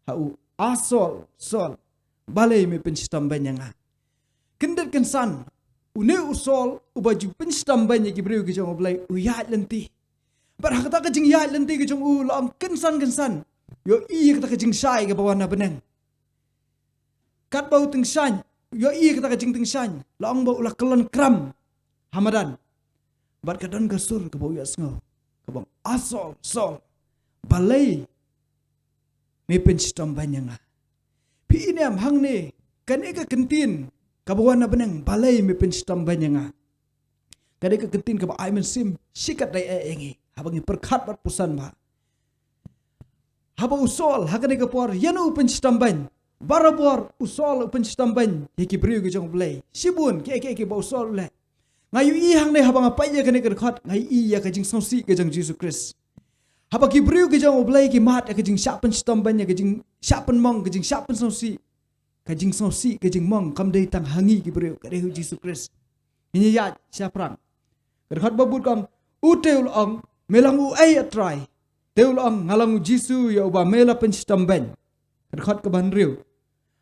hau asol sol balai me penstam banyanga kinder kensan une usol ubaju penstam banya ki breu ki jong oblai uya lenti bar hakata ka jing ya lenti ki jong u lang kensan yo i ka jing shai ka bawana benang kat bau ting shan yo i ka jing ting shan lang bau la kelon kram hamadan bat kadon gasur ke bau yasngo ke bang asol sol balai me penstam banyanga pi ini am hang ne kan eka kentin ka bawana benang balai me penstam banyanga kan eka kentin ka ba ai men sim sikat dai engi habangi perkhat bat pusan ba haba usol hakane ka por yanu penstam bany barabor usol penstam bany yeki briu ge jong blai sibun ke ba usol le ngayu i hang ne habang apa ya kene kerkhot ngai i ya ka jing sausi ke jang Jesus Christ haba ki briu ke jang oblai ki mat ka jing syapen stom ban ya ka jing syapen mong ka jing syapen sausi ke jing mong kam dei tang hangi ki briu ka dei Jesus Christ ini ya syapran kerkhot babut kong uteul ong melang u ai atrai teul ong ngalang u Jesus ya uba mela pen stom ban kerkhot ka ban riu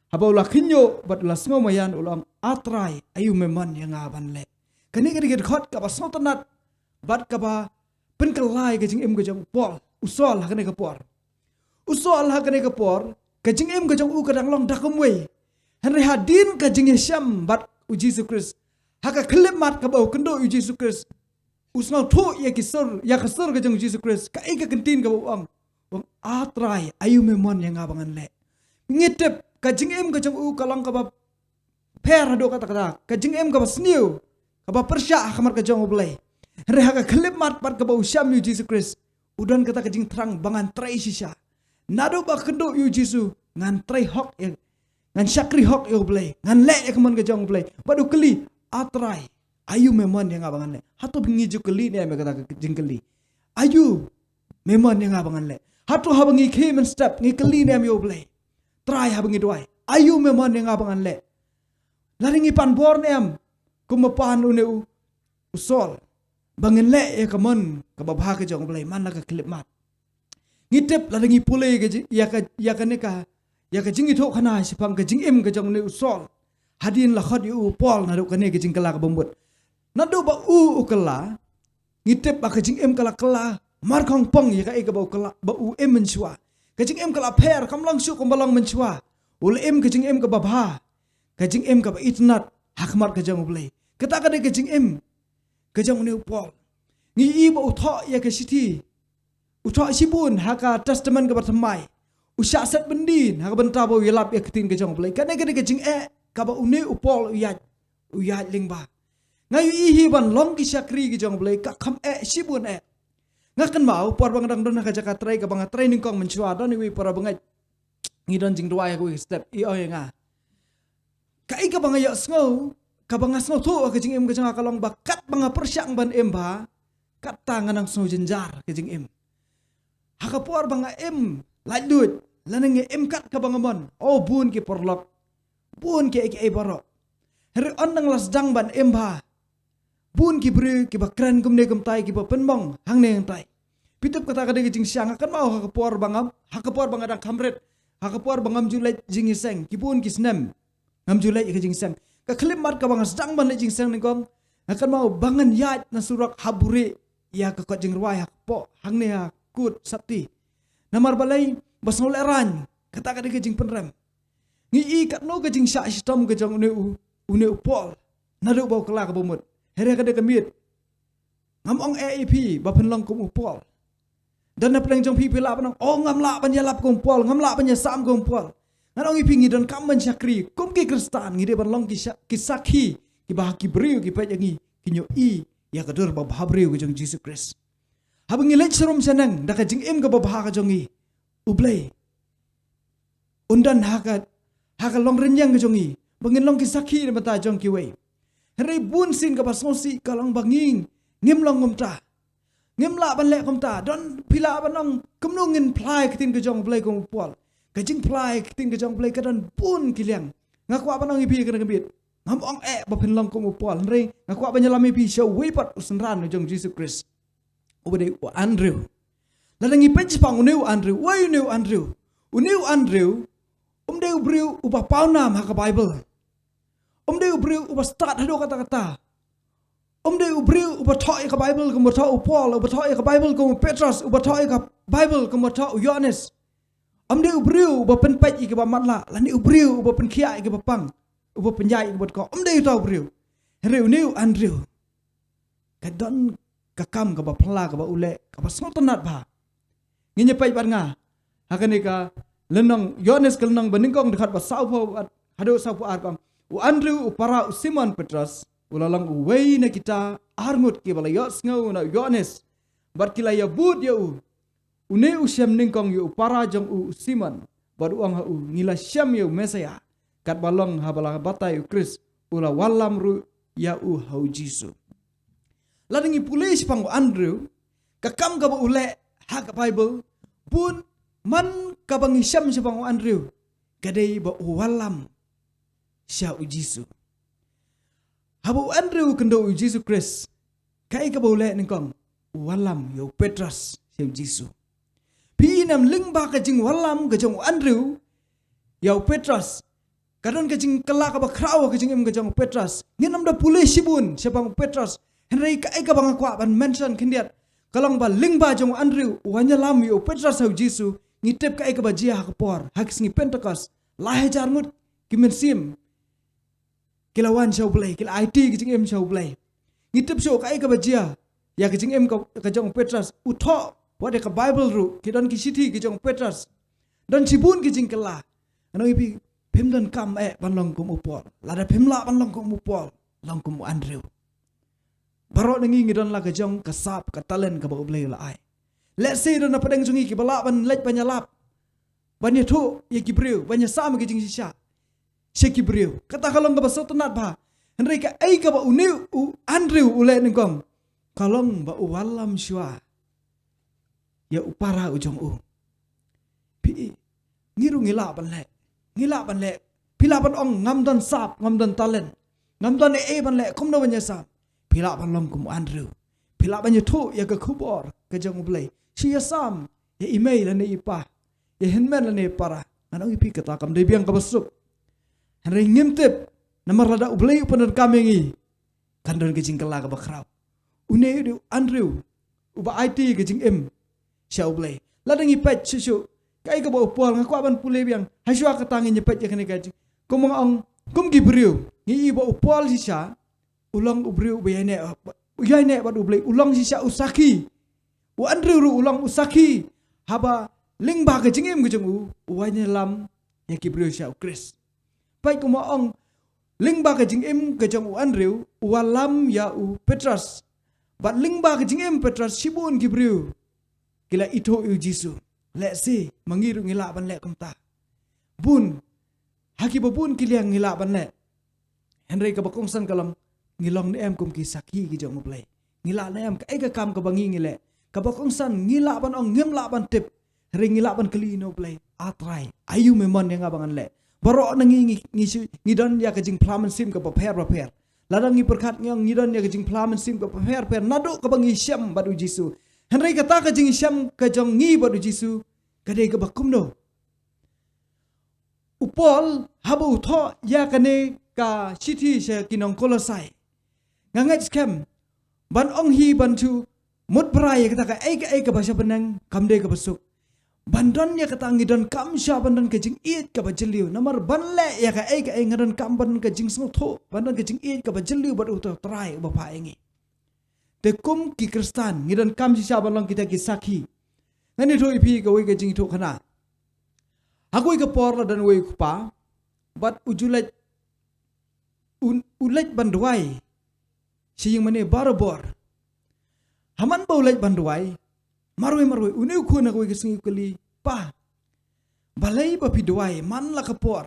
haba ulah khinyo bat ulah sngo mayan ulang atrai ayu memon yang aban le kani kani khot ka ba sultanat bat ka ba penkelai ka jing em ka jong Paul usol ha kani ka por usol ha kani ka por ka jing em ka jong u ka dang long dakumwe henry hadin ka jing syam bat u Jesus Christ ha ka klip mat ka ba kendo u Jesus Christ usnal tho ya kisur ya kasur ka jong Jesus Christ ka ika kentin ka ba wang atrai ayu memon yang abangan le ngitep ka jing em ka jong u ka long ka ba per hado kata ka jing em ka ba sniu kaba persya kamar ka jong oblai reha ka klip mat par ka ba usyam yu Jesus Christ udan kata ka jing terang bangan trai sisa nado ba kendo yu Jesus ngan trai hok ya ngan syakri hok yu oblai ngan le ya kaman ka jong oblai badu keli atrai ayu memon yang abangan le hatu bingi ju keli ne me kata ka jing keli ayu memon yang abangan le hatu habangi kemen step ngi keli ne me oblai trai habangi doai ayu memon yang abangan le laringi pan bor ne am kumapan uneu usol bangin le ya kamon kababha ka jong blai man la ka klip mat ngitep la ngi pule ke ya ka ne ka ya ka jingi tho khana sipang ka jing em ka jong ne usol hadin la khot yu Paul na do ka ne ka jing kala ka bombot na do ba u kala ngitep ba ka jing em kala mar khong pong ya ka e ka ba kala ba u em menchwa ka jing em kala pher kam lang su kom balang menchwa ul em ka jing em ka babha ka jing em ka ba itnat hakmar ka jong blai kata ka de ka jing em ka jong ne Paul ngi i ba utho ya ka siti utho sibun ha ka testament ka batmai usya set bendin ha ka benta ba yelap ya ketin ka jong blai ka ne ka de ka jing ka ba une Paul uya lingba ngai i hi ban long ki syakri ki jong blai ka kham sibun ngakan mau por bang dang don ka jaka trai ka bang trai ning kong menchua don ni wi por bangai ngi don jing dua ya ku step i o nga ka ika bang ya sngo ka bang sngo tho ka jing em ka jang ka long bakat bang persyang ban em ba kata nganang snow jenjar ke jing im. Hakapuar banga im lai duit lanang im kat ka bangamon. Oh bun ki porlok. Bun ki eke barok. Heri onang las dang ban im ba. Bun ki beri ki bakran kumne kum tai ki ba penbong hang ne yang tai. Pitup kata kada jing siang akan mau hakapuar bangam dang kamret. Hakapuar bangam julai jing iseng ki bun ki snem. Ngam julai ke jing iseng. Ka klip mat ka bangas dang ban le jing iseng ni kom. Akan mau bangan yat na surak haburi ya ka kot jing ruai hakpo hang ne kut sapti. Namar balai basnol eran kata kada jing penrem. Ngi i kat no ka jing syak sistem ka jong une upol. Nadu bau kala ka bomut. Here kada kamit. Ngam ong AAP ba penlong kum upol. Dan na peleng jong pi pila panang oh ngam la pan yalap kum pol ngam la pan sam kum pol. Ngan ong ipingi don kam ban syakri kum ki kristan ngi de ban long ki sakhi ki bah ki briu ki pa jangi ki nyo i ya kadur ba babriu ki jong Jesus Christ. Habang ngilet serum senang da ka jing im ka ba ka jong i. Ublay. Undan haka long renyang ka jong i. Bangin long ki sakhi na mata jong ki wei. Heri bun sin ka basmosi ka long banging ngim long ngumta. Ngim la ban le komta don pila banong kumnungin plai kitin ke jong play kum pol. Kajing plai kitin ke jong play kadon pun kiliang. Ngaku banong ipi kana kebit. Ngam ong ba pin long kum pol. Re ngaku banyalam ipi show wipat usenran jong Jesus Christ. Ubade Andrew. Ladang ipet pang uneu Andrew. Why uneu Andrew? Uneu Andrew umdeu briu ubah paunam haka Bible. Umdeu briu ubah start hado kata-kata. Umdeu briu ubah thoi ka Bible kum thoi Paul, ubah thoi ka Bible kum Petrus, ubah thoi ka Bible kum thoi Yohanes. Umdeu briu ubah pen pej ke ba matla, lani briu ubah pen khia ke ba pang, ubah pen yai ke ba ko. Umdeu tau briu. Hereu new Andrew. Kadon kakam ka ba pla ka ba ule ka ba sotonat ba. Nginya pej bar nga. Hakane ka lenong Yohanes ke lenong beningkong dekat ba saupo hado saupo arkam. U Andrew upara Simon Petrus ulalang uwei na kita arngut ke bala yot ngau na Yohanes bar kila ya bud ya une usyam ningkong yu para jong u Simon bar uang ha ngila syam yu Mesaya kat balong ha bala batai Chris ula walam ru ya hau Jisu ladingi pulis pang Andrew kakam ka ba ule ha ka Bible bun man ka bang syam pang Andrew kadai ba walam sya Jisu. Habu Andrew kendo Jesus Christ. Kai ka boleh ningkong walam yo Petrus yo Jesus. Pi nam lingba ka jing walam ka jong Andrew yo Petrus. Kadon ka jing kala ka ba kraw ka jing im ka jong Petrus. Nginam da pulih sibun siapa Petrus. Henry kai ka bang kwa ban mention kindiat. Kalong ba lingba jong Andrew wanya lam yo Petrus yo Jesus. Ngitip kai ka ba jia ka por. Haks ngi Pentecost. Lahe jarmut kimensim. Kilawan show play, kila IT kicing em show play. Ngitip show kai ka bajia, ya kicing em ka jong Petrus. Utho, wade ka Bible ru, kidon ki city kicing Petrus. Dan sibun kicing kela. Ano ipi pim dan kam ban long kum upol. Lada pim la ban long kum upol, long kum Andrew. Barok nengi ngidon la ka jong kasap ka talen ka ba play la ai. Let's say don na padang jungi ki bala ban lej banyalap. Banya tu ye kibriu, banya sama kicing sisya. Syeki beriu. Kata kalong ka ba sotonat ba. Henry ka ay ka ba uniu Andrew ule ningkong. Kalong ba uwalam syua. Ya upara ujong u. Pi ngiru ngila ban le. Ngila ban le. Pila ban ong ngam don sap, ngam don talen. Ngam don ban le kom no ban sap. Pila ban long kum Andrew. Pila ban tu ya ka kubor ka jong ule. Siya sam ya email ni ipa. Ya henmen ni para. Anong ipi kata kam de biang ka basuk. Henry ngimtip namar lada ublay upanan kami ngi kandon kecing kela ka bakraw une Andrew uba IT kecing em sya ublay lada ngi pet susu kai ka ba upol ngaku aban pule biang haswa ka tangi nyepet ya kene kecing kum ang kum gibriu ngi iba upol sisa ulang ubriu bayane uyane bad ublay ulang sisa usaki u Andrew ru ulang usaki haba lingba kecing em kecing uwanya lam ya gibriu sya Chris Pai kumaong lingba ka jing im ka jong Andrew walam ya Petrus. Bat lingba ka jing im Petrus sibun gibriu. Kila ito Jisu. Let's see mangiru ngila ban le kumta. Bun haki babun kiliang ngila ban le. Henry ka bakongsan kalam ngilong ni em kum ki saki ki jong play. ngila na am ka ega kam ka bangi ngile ka bakong san ngila ban ong ngem la ban tip ring ngila ban kali no play atrai ayu memon yang abangan le baro na ngi don ya ka jing plamen sim ka prepare ladang ngi perkat ngi don ya ka jing plamen sim ka prepare nado ka bangi syam badu jisu henry kata ka jing syam ka jong ngi badu jisu ka de ka bakum no upol habu tho ya ka ne ka city se kinong kolosai ngangai scam ban ong hi ban tu mut brai kata ka ai ka basha benang kamde ka basuk bandon ya kata ngidon kam sha bandon ka jing it ka bajliu namar banle ya ka ai ngadon kam bandon ka jing sno tho bandon ka jing it ka bajliu bad uto trai ba pa engi te kum ki kristan ngidon kam sha bandon kita ki sakhi ngani tho ipi ka wei ka jing tho khana agoi ka por la dan wei pa bat ujulat ulet bandwai siyang mane barabor haman baulet bandwai marwe uni khuna ko gising kali pa balai ba pidwai man la kapor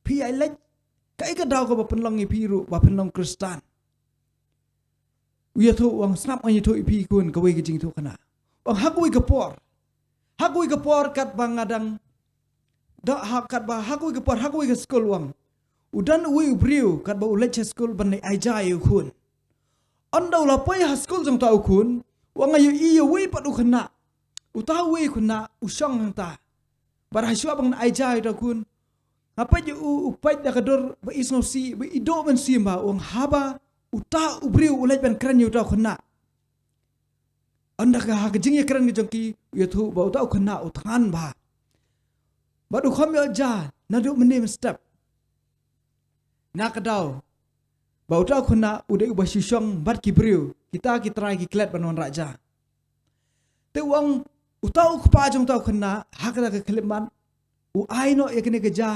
pi ai lek kai ka daw ko ba penlong i piru ba penlong kristan uya tho wang snap ani tho ipi kun ka wei gising tho kana wang hakui kapor kat bangadang da hakat ba hakui kapor hakui ka skol wang udan ui ubriu kat ba ulet skol ban ai jai kun andau la pai haskol jong tau kun wang ayu iyo wi padu khna utah wi khna usong hang ta bar haswa bang ai jai da kun apa je upai da kador ba isno si ba ido ban si ma wang haba utah ubriu ulet ban kran yu da khna anda ka ha jing ye kran jong ki ye thu ba utah khna uthan ba badu kham ya ja na du menim step na kadau bauta khuna ude ubasishong bat kibriu kita kitrai ki klet banon raja te wang utau khpa jong tau khuna hakada ka khleman u aino ekne ke ja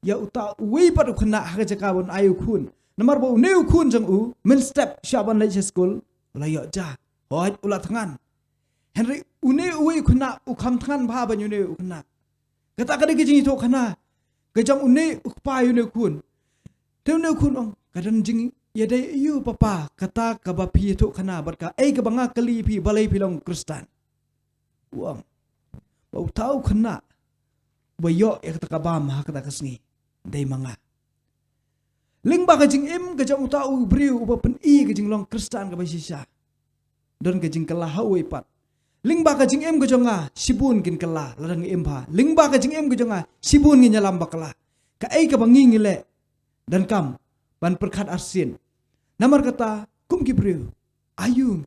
ya uta wi pat khuna ha ja ka bon ayu khun namar bo neu khun jong u min step shaban le school la yo ja hoj ula thangan henry une wi khuna u kham thangan bha ban yu ne khuna kata ka de ki jing tho khana ke jong une ukpa yu ne khun te ne khun ong kadan jing ya dai yu papa kata ka ba phi tho khana bat ka ai ka banga kali phi balai philong kristan wang bau tau khana ba yo ya kata ka ba ma kata ka sngi dai manga ling ba ka jing im ka jang tau briu ba pen i ka jing long kristan ka ba sisa don ka jing kala hawe pat ling ba ka jing im ka jonga sibun kin kala ladang im pha ling ba ka jing im ka jonga sibun ngi nyalam bakala ka ai ka bangi ngile dan kam ban perkat arsin namar kata kum kibriu ayu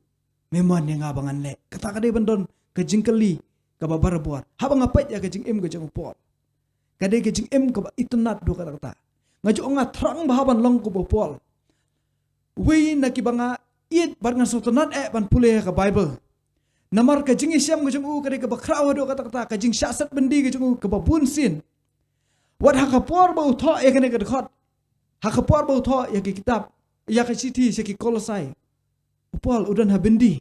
memon yang abangan le kata kade bandon ke jingkeli ka babar buat habang apait ya ke jing em ke jing pol kade ke jing em ka itnat do kata ngaju nga thrang bahaban long ko pol we na ki banga it bar nga sotonat ban pule ka bible namar ke jing isyam ke jing u kade ka bakraw do kata ka jing syasat bendi ke jing u ka babun sin wat hakapor ba utho e kene ka khot hakapor ba utho ya ki kitab ya ka city se ki kolosai upol udan habendi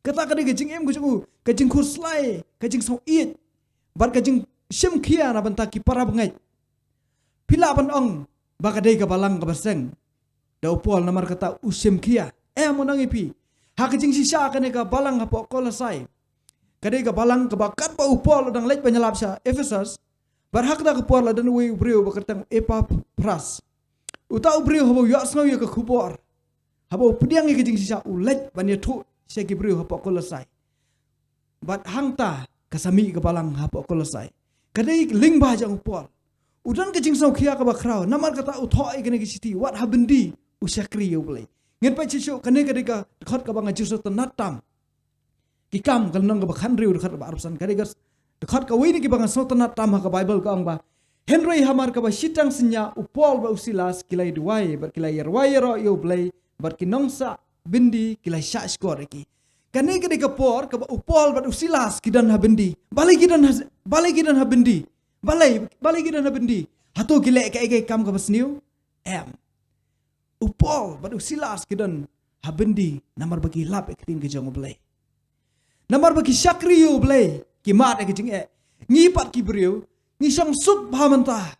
kata kade gajing em gajing gajing kurslai gajing so it bar gajing sim khia na banta ki para bangai pila ban ong ba kade ka balang ka baseng da upol namar kata usim khia monang ipi ha gajing sisa kane ka balang ha po kolosai kade ka balang ka bakat pa upol dang lej banyalap sa Ephesus bar hak da ka por la dan we breu ba katang epa pras utau breu habo yo snau yo ka khupor habo pudiang ke jing sisa ulet ban ye thu se ki breu hapo kolosai bat hangta kasami ka balang hapo kolosai kadai ling ba jang pol udan ke jing sau khia ka ba kraw namar kata utho ai kene ki siti wat habendi usakri yo blai ngen pa chicho kane kadai ka khot ka banga jisu tanat tam ki kam kal nang ka ba khan riu khat ba arsan kadai ka khot ka wini ki banga sau tanat tam ka bible ka ang ba henry hamar ka ba sitang sinya upol ba usilas kilai duai bar kilai yarwai ro yo blai bar kinongsa bindi kilai sya skor ki kane kade ka por ka upol bat usilas kidan ha bindi balai kidan ha bindi balai kidan ha bindi hato kile ka kam ka basniu em upol bat usilas kidan ha bindi namar bagi lap ek tin ke jong blai namar bagi syakri yo blai ki mat ek jing ngi pat ki briu ngi sang sup bhamanta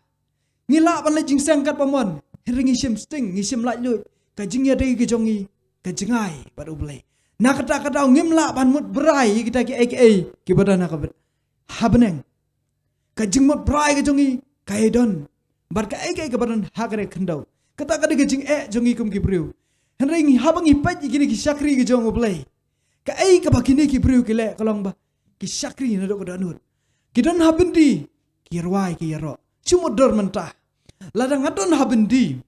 ngi la ban le jing sang kat pamon ringi sim sting ngi sim lai lu ka jing ya dei ke jongi Kejengai bat ublay. Na kata ngimla ban mut berai kita ki ki badana ka habeneng. Kajing mut berai ke jongi kaidon. Bat ka ke badan hagare kendau. Kata kajing jongi kum kibriu. Henring habangi pat gini ki syakri ke jong ublay. Ka ka bakini kibriu ki le kalong ba ki syakri na dok danut. Kidon habendi ki ruai ki yaro. Cumut dor mentah. Ladang adon habendi.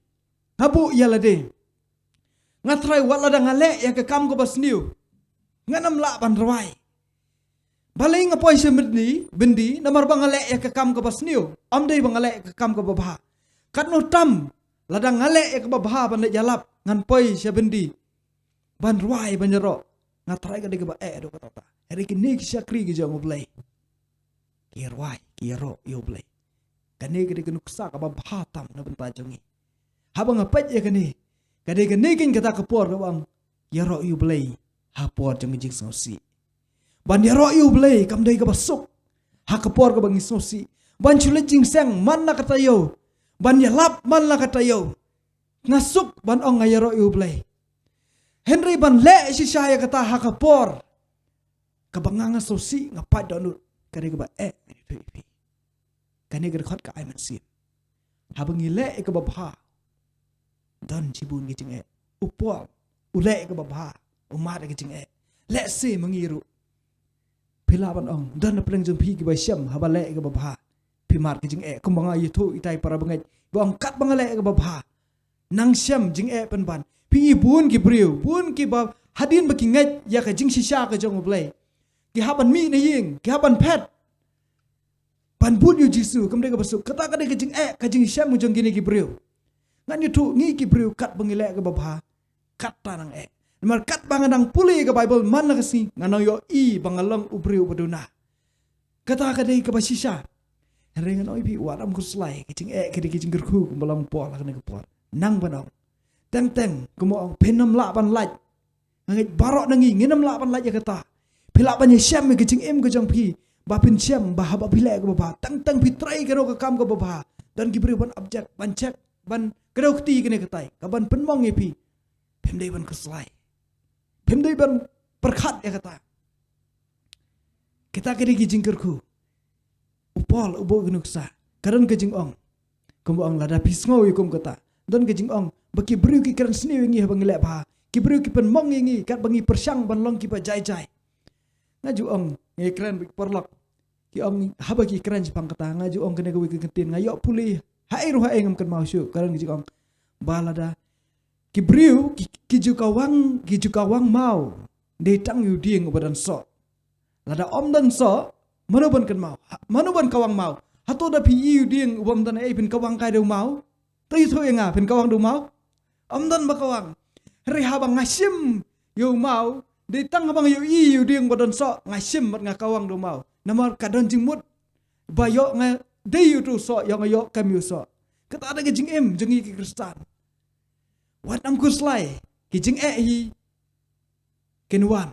Habu ya lade. Ngatrai wat ladang ale ya ke kam ko basniu. Nganam la ban rawai. Balai ngapoi bendi namar bang ale ya ke kam ko basniu. Amdei bang ale ke kam ko babha. Katno tam ladang ale ya ke babha ban jalap ngan poi se bendi. Ban rawai ban jaro. Ngatrai ka de ke ba do kata. Hari kini ki syakri ki jang oblay. Ki rawai ki yaro yo oblay. Kani ke de nuksa ka babha tam na ban pajongi. Habang apat ya kani. Kadai kin kata kapor bang yaro yu blay hapor jang jing sosi. Ban yaro yu blay kam dai ka basuk. Ha kapor ka bang sosi. Ban chule jing sang man na kata yo. Ban yalap man na kata yo. Ngasuk ban ong yaro yu blay. Henry ban le si saya kata ha kapor. Kabanganga sosi ngapat donut kadai ka ba Kani ka khot ka ai man sim. Habang ile ka babha. Dan cibun gijing upol ulek ke babha umat gijing let se mengiru pilaban ong dan peleng jempi ki basyam habale ke babha pimat gijing kumbang ayu tu itai para bangai bang kat bangale ke babha nang syam jing penban pi bun ki briu bun ki ba hadin baki ngai ya ka jing sisa ka jong oblay ki haban mi na ying ki haban pet pan bun yu jisu kamde ka basuk kata ka de gijing syam mujong gini ki briu ngan yutu ngi ki briu kat bangile ke babha kat tanang Namar kat banganang puli ke Bible man na kasi nganang yo bangalong ubriu baduna kata kadai ke basisha rengan oi bi waram kuslai kicing kedi kicing gerku kumbalang pol kana ke pol nang banong teng kumo penam la ban laj ngai barok nangi nginam la ban laj kata pila ban syam kicing ke jong pi ba pin syam ba haba pila ke babha teng pitrai ke ro ke kam ke babha dan ki briu ban objek ban cek ban kedokti kene ketai kaban penmong epi pemdai ban keslai pemdai ban perkhat ya kata kita kedi kijing kerku upol ubo gnuksa karan kijing ong kumbo ong lada pisngo ikum kata don kijing ong baki bru ki karan sni wingi habang lek ba ki bru ki penmong ingi kat bangi persyang ban long ki ba jai ngaju ong ngi kran porlok ki ong habaki kran jepang kata ngaju ong kene gawi kentin ngayo puli hai ngam kan mau syuk karan kijing ong balada kibriu kiju kawang mau detang yu ding badan so lada om dan so manuban kan mau manuban kawang mau hato da pi yu ding ubam dan pin kawang kai do mau tei tho nga pin kawang do mau om dan ba kawang re habang ngasim yu mau detang habang yu ding badan so ngasim mat nga kawang do mau namar kadon jingmut bayo nga deyu tu so yang ayo kam yu so kata ada kijing jengi ki Kristan wat am kuslai kijing hi kenwan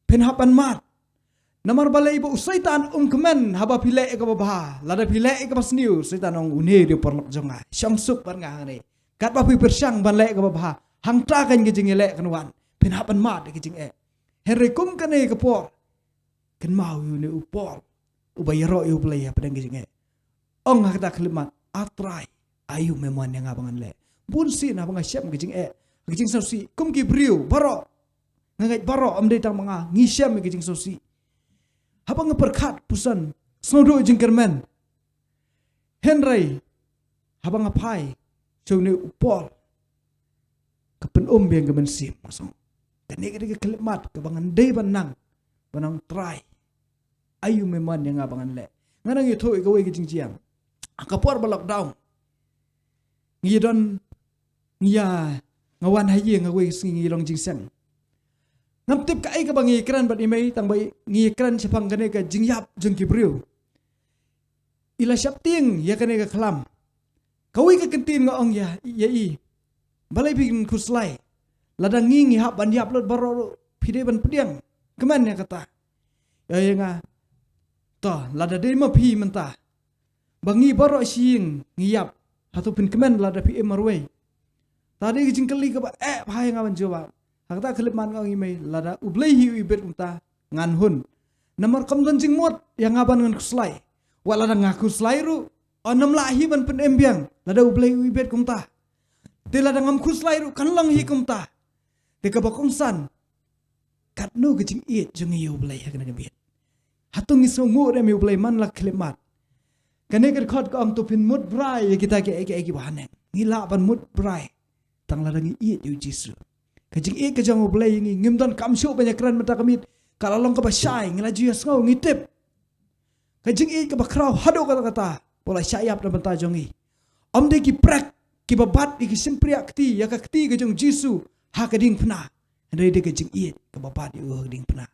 pen hapan mat namar balai ibu syaitan kemen haba pile ke babha lada pile ke pasniu syaitan ong une di porlok jonga syangsuk ban nga ne kat ba pi persyang ban le ke babha hang ta kan kijing le kenwan pen hapan mat kijing herikum kane ke por ken mau yu ne upol ubayaro yu play padang kijing ong kata kalimat atrai ayu memang yang abangan le bunsin abang asyam kijing sosi kum ki briu baro ngai baro amde tang manga ngisyam kijing sosi habang perkat pusan snodo jing kermen henry habang apai chone upol kapen beng kemen sim masong kani ke kalimat kebangan de banang try ayu memang yang abangan le nganang itu gawe kijing jiang kapor ba lockdown ngidon ngia ngawan haye ngawe singi long jingseng namtip ka ai ka bangi kran bat imei tang bai ngi kran sepang kane ka jingyap jeng kibriu ila syapting ya kane ka klam kawi ka kentin nga ong ya i balai bikin kuslai ladang ngi hap ban yap lot baro pide ban pediang keman ya kata ya nga to lada de ma pi mentah bangi baro sing ngiyap atau pin kemen lada pi emarwe Tadi ke jing kali ke ba phai ngaban joba. Hakta kelip man ngau imei lada ublei hi ibet umta ngan hun. Namar kam don jing mot yang ngaban ngan kuslai. Wa lada ngaku slai ru onam lahi ban pen embiang lada ublei ibet kumta. Te lada ngam kuslai ru kan lang hi kumta. Te ka bakong san. Kat no ke jing iet jong i ublei hakna ke biet. Hatung iso ngu re mi ublei man la kelip mat. Kane ker khot ko am to pin mut brai kita ke eki bahaneng. Ngila ban mut brai. Tang lada ngi iet yu jisu. Kajing iet ke jong ublei ngi ngimdan kam syu banyak kran mata kamit. Kalau long ke basyai ngila jias ngau ngitip. Kajing iet ke bakrau hado kata-kata. Pola syayap dan benta jongi. Om de ki prak ki babat ki simpria kti ya ka kti ke jong jisu ha ka ding pna. Hare de kajing iet ke babat yu ding pna.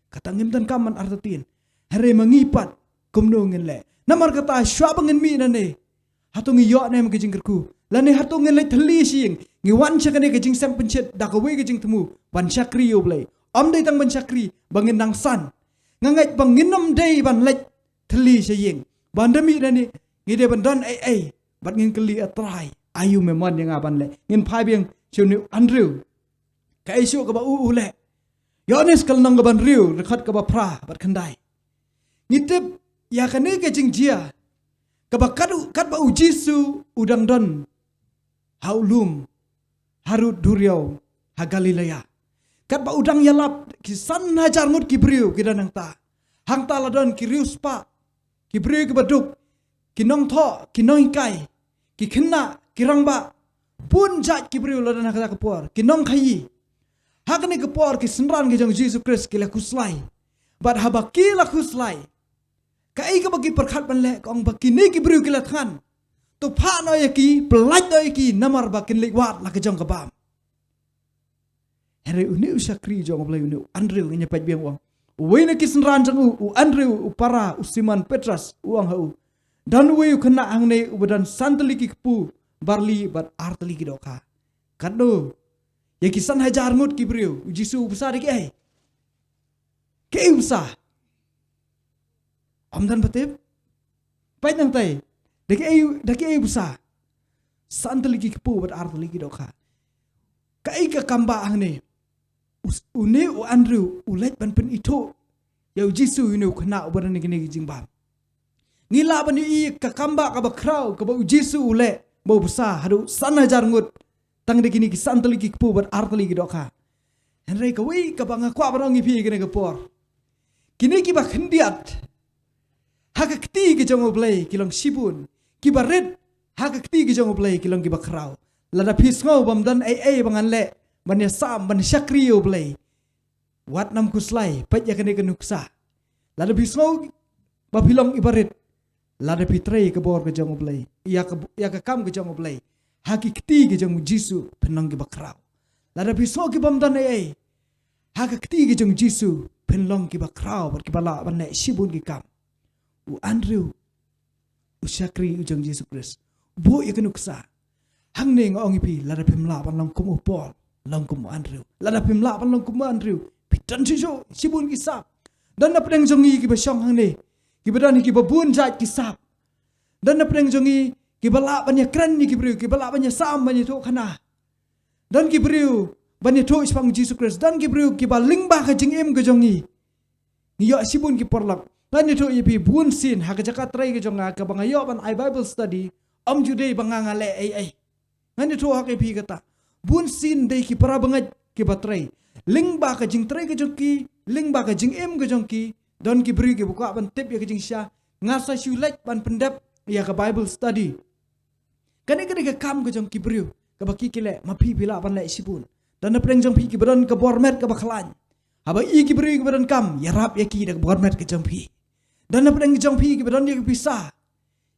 Kata ngimdan kaman artatin. Hare mangipat kumno ngile. Namar kata syua bangin mi nane. Hatung iyo na kajing kerku. Lane hatung ngile thali sing. Ngiwan siya kane kajing sang pencet dakawe kajing temu. Ban syakri yo blay. Om day tang ban syakri bangin nang san. Ngangait bangin nam day ban lek thali sing. Bandami nane ngide ban don ay. Bat ngin keli atrai. Ayu memon yang aban le. Ngin phai biang siu Andrew. Ka isu ka ba le. Yones kal nang ban riu rekat ka ba pra bat khandai. Ngitip ya kane kajing jia. Ka ba kat ba ujisu udang don. Haulum harut duriau ha Galilea. Kat ba udang yalap kisan hajar mut kibriu kidanang ta. Hang ta ladon kirius pa. Kibriu kibaduk. Kinong tho, kinong kai. Kikena, kirangba. Pun jat kibriu ladon hakata kapor. Kinong kayi. Hakani kapor kisenran ki jong Jesus Christ kila kuslai. Bat habaki la kuslai. Kai ka bagi perkhat ban le kong bakini kibriu kila than. Tu pha no yaki, pelaj no yaki namar bakin liwat la kejong kabam. Here uni usakri jong oblai uni Andrew nya paj biang wang. Uwe kisan ranjang u Andrew u para u Simon Petrus uang hau. Dan uwe u kena hangne u badan santali ki kepu barli bat artali ki doka. Kado ya kisan hajar mut kibriu u Jisu besar ki ai. Ke usah. Om dan batib. Paj nang tai. Daki ai besar. Santali ki kepu bat artali ki doka. Kai ka kamba hangne. Une u Andrew ulet ban pen itu ya Jisu inu kena ubaran ni kini jingbam ngila ban i ka kamba ka bakrau ka ba Jisu ule bau besar hadu san hajar ngut tang de kini kisan tali ki pu bar artali ki doka henry ka wi ka banga kwa barang ipi kini ka por kini ki ba khendiat haka kti ki jong oblay kilong sibun ki ba red haka kti ki jong oblay kilong ki bakrau lada pisngau bamdan ai bangan le Banya sam ban syakri yo blay. Wat nam kuslai pet ya kene kenuksa. Lada bisngau babilong ibarit. Lada pitrei ke bor ke jong blay. Ya ke kam ke jong blay. Hakikti ke jong Jisu penong ke bakrau. Lada bisngau ke bamdan ai. Hakikti ke jong Jisu penong ke bakrau bar ke bala ban ne sibun ke kam. U Andrew u syakri u jong Jisu Christ. Bo ya kenuksa. Hang ne ngong ipi lada pimla ban long kum upol. Langkum Andrew. Lada pimla pan langkum Andrew. Pitan siso sibun kisap. Dan na pedang jongi ki basyong hang ni. Ki badan ki babun jat kisap. Dan na pedang jongi ki bala banya kran ni ki briu ki bala banya sam banya to kana. Dan ki briu banya to ispang Jesus Christ. Dan ki briu ki baling ba ka jing em ka jongi. Niyo sibun ki porlak. Dan to ipi bun sin ha ka jakat trai ka jonga ka bangayo ban I Bible study. Om judei banganga le ai. Ngani to ha ka pi kata. Bun sin day ki para bangat ki batray. Ling ba ka jing tray ka jongki, ling ba ka jing em ka jongki, don ki beri ki buka ban tip ya ka jing sya, ngasa syulat ban pendap ya ka Bible study. Kani ka kam ka jongki beri, ka baki kile mapi pila ban lai sibun. Dan na preng jongpi ki badan ka bormet ka baklan. Haba i ki beri ki badan kam, ya rap ya ki da bormet ka jongpi. Dan na preng jongpi ki badan ya ki pisah.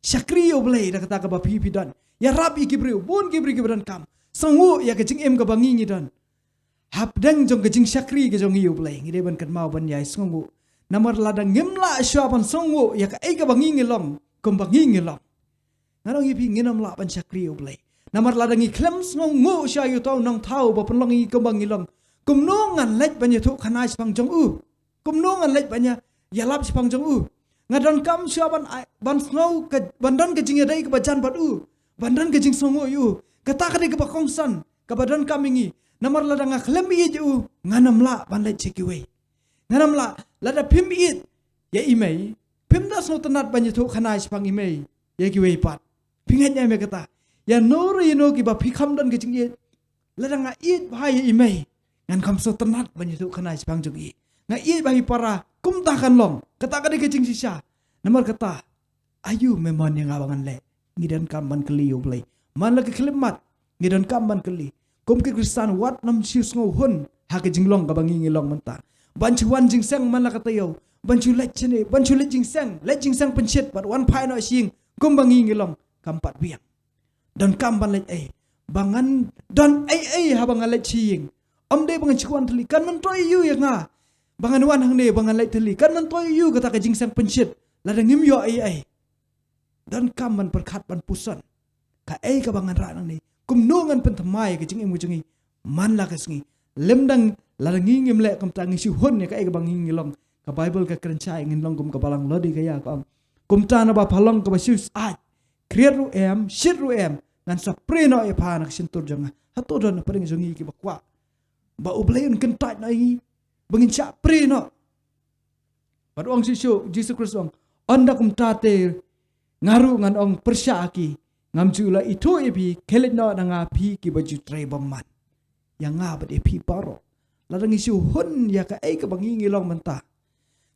Syakri yo blay da kata ka bapi pidan. Ya rap i ki beri, bun ki beri ki badan kam. Sangu ya kejing em ka bangi ngidan. Hapdang jong kejing syakri ke jong iu blay. Ngide ban kan mau ban yai sangu. Namar ladang ngimla syapan sangu ya ka ai ka bangi ngilong. Kum bangi ngilong. Ngarong ipi nginam la ban syakri iu blay. Namar ladang iklem sangu syayu tau nang tau ba penlong i kum bangi ngilong. Kum nongan lek banya tu kanai sepang jong u. Kum nongan lek banya yalap sepang jong u. Ngadon kam syapan ban sangu ke bandan kejing yadai ke bajan bat u. Bandan kejing sangu yu. Kata kadi ke bakongsan kabadan kami ngi namar lada ngaklem i ju nganam la ban le chikiwe. Nganam la lada pim i ya imei pim da so tanat ban yitu khanai spang imei ya kiwe pat. Pingat nya me kata ya no re no ki ba phikam dan ke jingi lada nga i bhai imei ngan kam so tanat ban yitu khanai spang jugi. Nga i bhai para kum ta kan long kata kadi ke jing sisa namar kata ayu memon yang abangan le ngidan kam ban keli yo play man la ke klimat ngidan kam ban keli kum ke kristan wat nam sius ngo hun ha ke jinglong ka bangi ngilong menta banchu wan jing sang man la ka tayo banchu let chene banchu let jing sang penchet bat wan pai no sing kum bangi ngilong kampat biang dan kam ban let bangan don ha bangan let ching om de bangan chikuan teli kan man toy yu ya nga bangan wan hang de bangan let teli kan man toy yu kata ka jing sang penchet la da ngim yo dan kam man perkat ban pusan ka ka bangan ra nang ni kum nungan pentamai ke jing imu jingi man la kesngi lemdang larangi ngimle kam tangi si hon ne ka bang ngilong ka bible ka kerencai ngin long kum ka balang lodi ka ya kum ta na ba phalong ka basis ai create ru em shit ru em ngan sa preno e pa nak sintur janga hato don paring jongi ki bakwa ba ubleun kentat na i bangin cha preno padong sisu Jesus Christ onda kum ta te ngaru ngan ong persya ki ngam jula itu epi kelet no nga pi ki baju tray bomman yang nga bad epi paro ladang isu hun ya ka ka bangi ngilong menta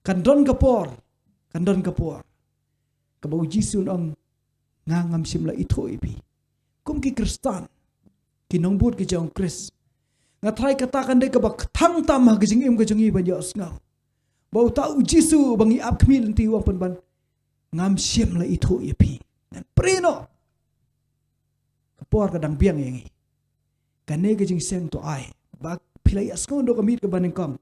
kan don kapor ka bau jisun ong nga ngam simla itu epi kum ki kristan ki nongbut ki jong kris nga try katakan de ka bak thang tam ha gijing im ka jongi ban yos ngau bau tau jisu bangi ap kmil ti wang ban ngam simla itu epi dan preno por kadang biang yang kane ke jing seng to ai ba pilai askon do kamit ke baning kam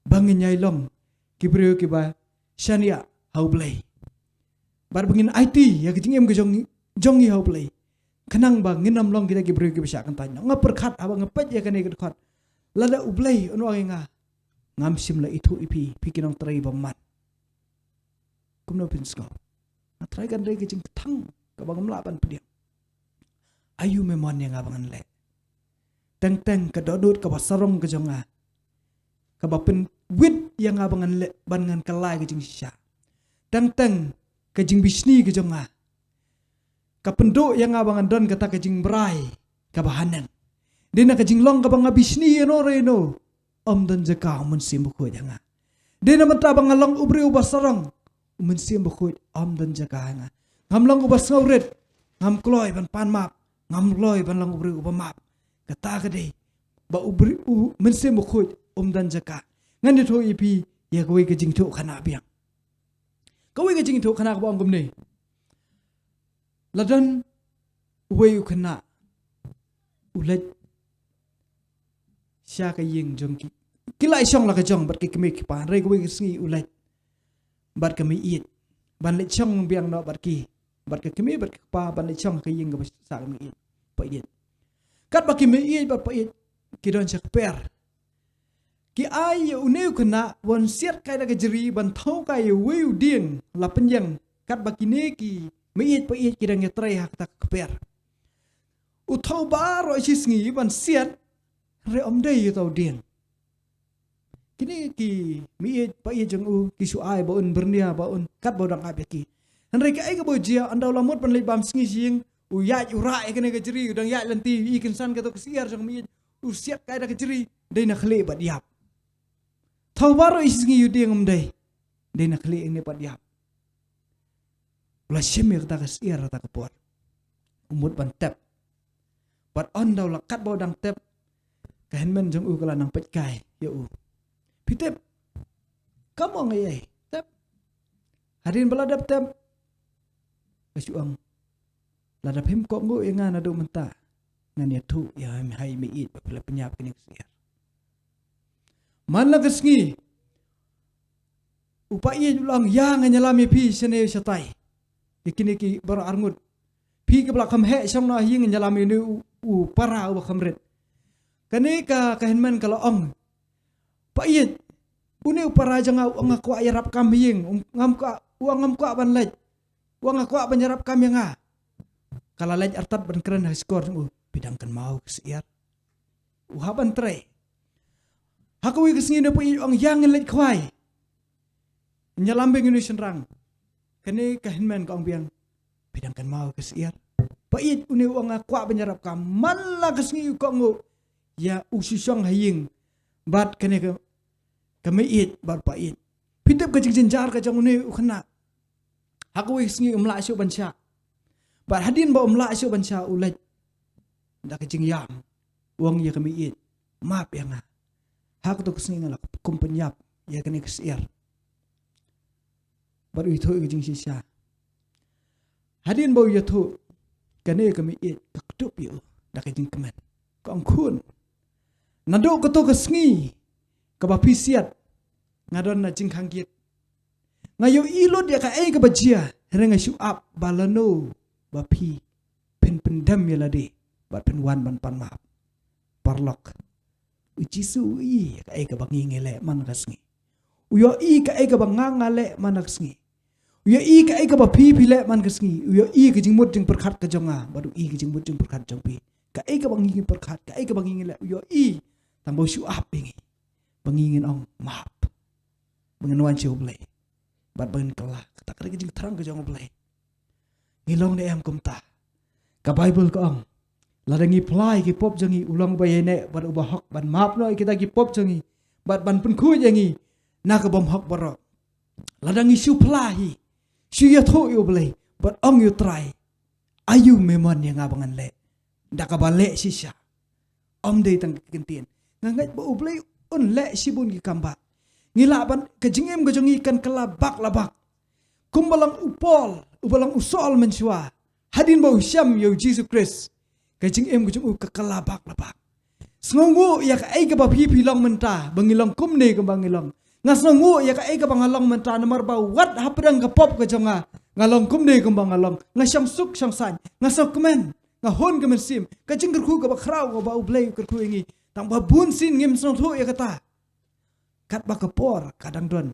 bangin nyai long kibreu ki ba shania how play bar bangin IT ya ke jing em ke jongi how play kanang ba nginam long kita kibreu ki bisa kan tanya ngapar khat abang ngepet ya kane ke khat lada ublay ono nga ngam simla itu ipi pikinong tray bamat kumno pinsko atray kan re ke jing tang ka bang mlapan pediang ayu memon yang abangan le teng ke dodot ke basarong ke jonga ke bapen wit yang abangan le bangan kelai ke jing sya teng ke jing bisni ke jonga ke penduk yang abangan don kata ke jing berai ke bahanan dina ke jing long ke bang bisni no reno om dan jaka mun sim ko janga dina mata bang long ubri ubasarong mun sim ko om dan jaka nga ngam long ubas ngauret ngam kloy ban pan map ngam loy ban lang ubri ubamap kata kade ba ubri mense mo khoj dan jaka ngan tho ipi ya kowe ke jing tho khana biang kowe ke jing tho khana ko angum ne ladan we khana ulet sya ka ying jong ki kilai song la ka jong bat ki kemi ki pa re kowe ke sngi ulet bat kemi it ban le chong biang no bat ki bat ke kemi bat pa ban le chong ka ying ga sa mi pa it kat ba ki mi it bat pa it ki don chak per ki ai uneu kena won siat kai da jeri ban thau kai weu ding la penyang kat ba ki ne ki mi it pa it ki dang ya trai hak tak per u thau ba ro chi sngi ban siat re om dei tau ding kini ki mi it pa it jang u ki su ai ba un bernia ba un kat ba dang abe ki Henry ka ai ka bojia andau lamut pan le bam sngi sing u ya u ra ka ne ka jeri dang ya lanti ikin san ka to siar jang mi u siat kai da ka jeri dei na khle ba diap thau baro isngi yu ding dei dei na khle ne ba diap la shemir ta ka siar ta ka por umut ban tep bat andau la kat bo dang tep ka henmen jang u kala nang pet kai ya u pitep kamu ngai tep harin baladap tep kasuang ladap him ko ngo inga na do menta ngan ya tu ya hai mi it pala penyap kini siar man la kesngi upai ulang ya nganyalami pi sene satai ikini ki bar arngut pi ke belakam he song na hing nganyalami ni u para u khamret kani ka kahenman kalau ong pait uni para janga ong ko ayarap kam hing ngam ka uang ko ban lej uang ko ban yarap kam nga kala lej artat ban keren skor pidangkan mau kesiar. Uhaban tre. Hakawi kesengi na po ang yang let kwai. Nyalambing ini senrang. Kani kahinman ka ang biang pidangkan mau kesiar. Pait uni ang kwa penyarap ka mala kesengi ka ngo ya ususang haying bat kani ka kamait bat pait. Pitap ka jingjar ka jang uni ukana. Hakawi kesengi umla asyo bansya. Bat hadin ba umla asyo bansya ulet. Da ka jingyam. Uang ya kamait. Maaf ya nga. Hak to kesengi nga kumpanyap ya kani kesiar. Baru itu kejing sisa. Hadin bau ya tu, kene kami it ketup yo, dah kejing kemen. Kau kun, nadok ketu kesengi, kebapisiat, ngadon na jing kangkit. Ngayo ilot ya kae kebajia, rengai syuap balano, bapi, pen pendam ya lade, bat penwan ban pan maaf, parlok. Ujisu i kae kebangi ngele man kesengi. Uyo i kae kebanganga le man kesengi. Uya i ka ai ka ba phi phi le man ka sngi uya i ka jing mut jing perkhat ka jonga baru i ka jing mut jing perkhat jong pi ka ai ka bangi perkhat ka ai ka bangi le uya i tambo shu ap bingi bangi ong map bangen wan chu ble bat bangen kala ta ka jing thrang ka jong ble ngilong ne am kum ta ka bible ka ong ladangi plai ki pop jangi ulang ba ne bat uba hok ban map no kita ki pop jangi bat ban pun khu jangi na ka bom hok baro ladangi shu plai Siya to yo blay, but ong yo try. Ayu memon yang abangan le. Daka balik sisya. Om day tang kikintin. Ngangat ba ublay un le sibun ki kamba. Ngilaban kajingem kajongi kan kelabak labak. Kumbalang upol, ubalang usol mensua. Hadin ba usyam yo Jesus Christ. Kajingem kajong kakalabak labak. Sengongu ya ka ay ka ba pipilang menta, bangilong kumne ka bangilong. Ngasngu ya ka ay ka bangalong menta namar ba wat haprang ka pop ka jonga ngalong kumne ka bangalong ngasyang suk syang san ngasok kemen ngahon kemen sim ka jingker ku ka ba kraw ka ba ublay ka ku ingi tang ba bun sin ngim sno thu ya kata kat ba ka por kadang don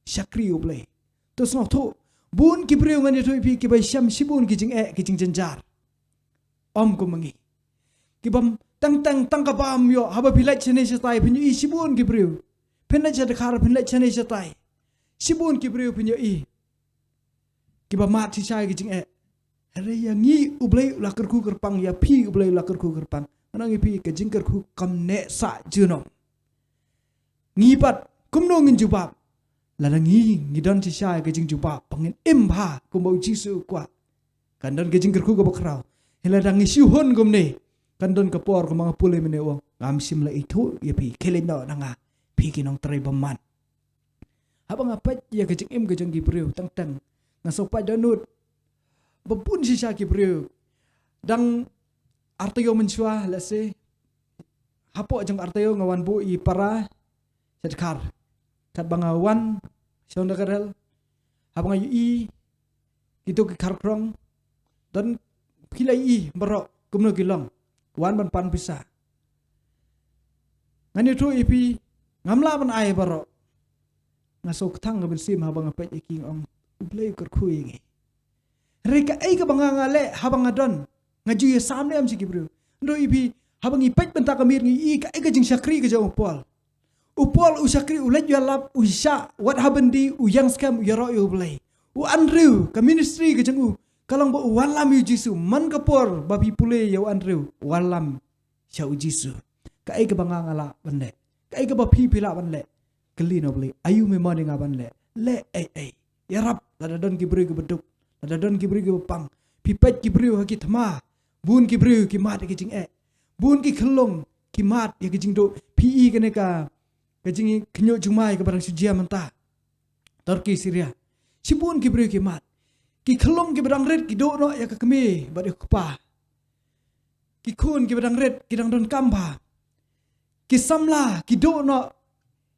syakri ublay to sno thu bun ki priu ngani thu pi ki ba syam sibun ki jing ki jing jenjar om ko mangi ki bam tang ka bam yo haba pilai chene satai pinyu i sibun ki priu Pena jadi kara pena chane jatai. Sibun kibriu punya i. Kiba mati saya gijing Hari yang ni ublay ulakar ku kerpang ya pi ublay ulakar ku kerpang. Anang ipi ke jingkar ku kam ne sa junom. Ngipat kumno ngin jubab. Lalangi ngidon si saya ke jing jubab pangin imha kumbau jisu kwa. Kandon ke jingkar ku bakrau. Hiladang isiuhon kumne. Kandon ke por kumanga pule mene wong. Ngamsim la itu ya pi keleno nanga. Piki nong terai beman. Habang apa ya kejeng kejeng gibriu tang ngasok pa danut. Bapun si sya gibriu. Dang artayo mensua lase. Hapo jeng artayo ngawan bu i para sedkar. Kat bangawan siyon dakarel. Habang ayu i gitu ke karkrong dan pilai i berok kumno gilong. Wan ban pan bisa. Ngani tu ipi ngamla ban ay baro ngasok tang ben sim habang apet iking ong ublay kerkui ngi reka ay ka banga ngale habang adon ngaju ya samne am sigi bro ndo ibi habang ipet benta kamir ngi i ka ay ka jing syakri ka jang upol u syakri ulet ya lap u sya what happen di u yang scam ya ro yo ublay u andrew ka ministry ka jang u kalang ba walam yu jisu man kapor babi pule ya andrew walam sya u jisu ka ay ka banga ngala bende Kaya ka ba pipila ban le? Kali no beli. Ayu memang dengan ban le. Le Ya rap. Lada don kibri ke beduk. Lada don kibri ke bepang. Pipet kibri haki thama. Bun kibri ki mat ki jing Bun ki kelong ki mat ya ki jing do. Pi kene ka jing kenyo jumai ke barang sujia mentah. Turki Syria. Si bun kibri ki mat. Ki kelong ki barang red ki do no ya ka kemi bade kupa. Ki kun ki barang red ki dang don kamba. Kisamla kido no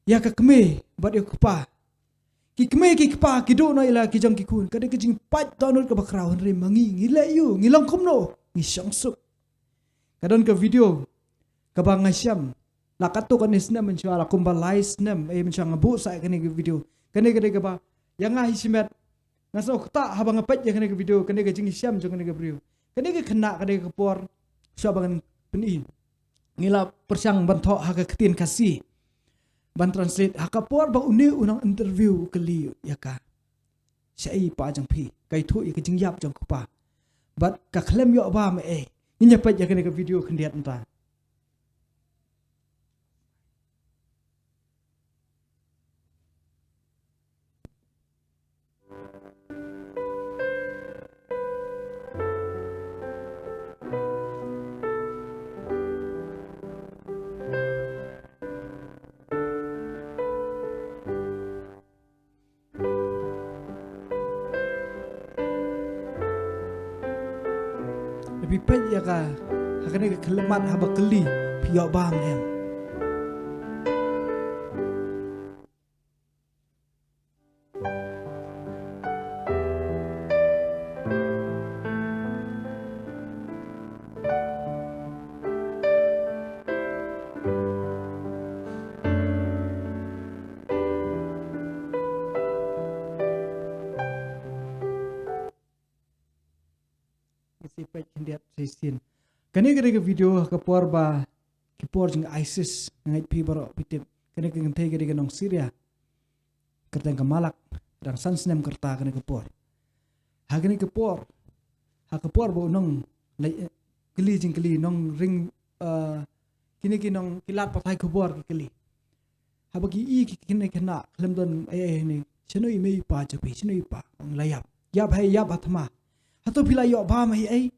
ya ka keme bat yo kupa ki keme ki kupa kido no ila ki jang ki kun kada ki jing pat donut ka bakrawan re mangi ngile yu ngilong kumno ngi syangsuk kadon ka video ka bangasyam lakato kan isna mencuala kumbalais nem mencuang bu sa kene video kene ka ba yang ngai simet ngaso ta habang apet ya kene video kene ka jing syam jong kene ka video kene ka kena kene ka por Syabangan peni. Ngila persyang bantok haka ketin kasih. Ban translate haka por ba uni unang interview kali ya ka. Syai pa jang pi. Kai thu ya kejing yap jang kupa. Bat ka klem yo ba me Ini apa ya kena ke video kendiat entah. Lebih baik ya ka hakane ke kelemat haba keli piok bam em. Isi page kendiat sesin. Kani kene ke video ke por ba ke por jing ISIS ngai pi baro pitip. Kani ke ngai kene ke nong Syria. Kertang ke Malak dan sansnem kerta kene ke por. Ha kene ke por. Ha ke por bo nong keli jing keli nong ring kini ki nong kilat patai ke por ke keli. Ha bagi i kene kena klem don ni. Chenoi mei pa japi chenoi pa ang layap. Yap hai yap atma. Atau bila yo ba mai ai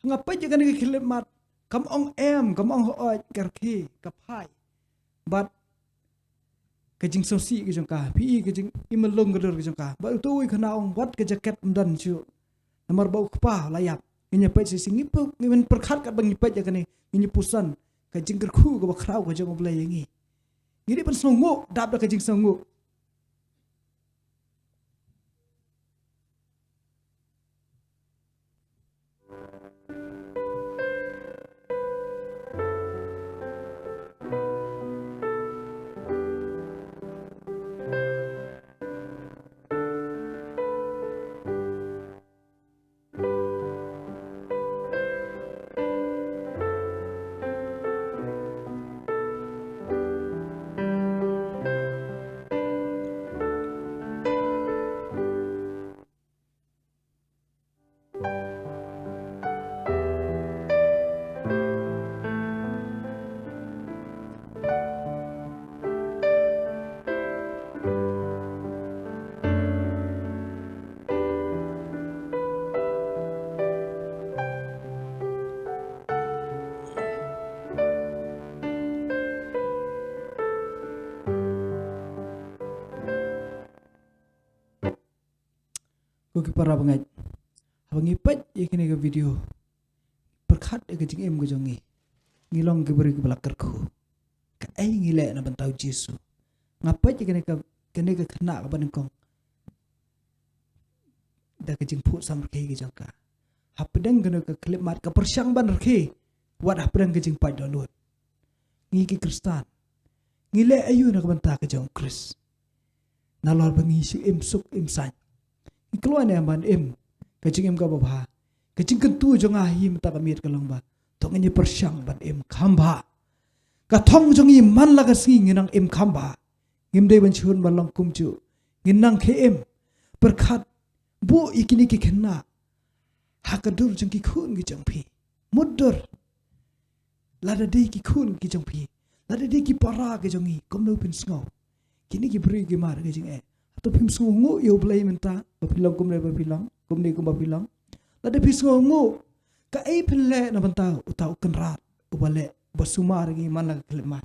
ngapai je kan ke khilmat kam ong em kam ong oi karki kapai but ke jing sosi ke jongka pi ke jing imelong gedor ke jongka ba tu khana ong wat ke jaket mdan chu nomor bau kpa layap ngi pai si singi pu ngi perkhat kat bang pai je kan ngi pusan ke jing kerku ke ba krau ke jong blai ngi ngi pen songo dap ke jing songo Ko ki para bangai abangi pet ikini ke video perkhat ke jing em ke jongi ngilong ke beri ke belakar ku ka ai ngile na bantau Jesu ngapai ikini ke kena ke banengkong da ke jing pu sam ke jangka hapedang kena ke klimat ke persyang ban ke wat hapedang ke jing pai download ngi ki Kristan ngile ayu na ke banta ke jong Kris nalor bangi si em suk em san keluar ni amban em kecing em ka bapa kecing kentu jong ahi mata kamit kalong ba tong ni persyang ban em khamba ka thong jong i man la ka singi nang em khamba ngim dei ban chun ban long kum chu nginang ke em perkhat bu ikini ki khenna hakadur jong ki khun gi jong phi mudur lada dei ki khun gi jong phi lada dei ki para ge jong i kom no pin sngo kini ki bri gi mar ge jing atau pim sungu yo play menta bapilang kum le bapilang lada pim sungu ka ai pille na banta utau kenrat ubale basumar gi mana kelmat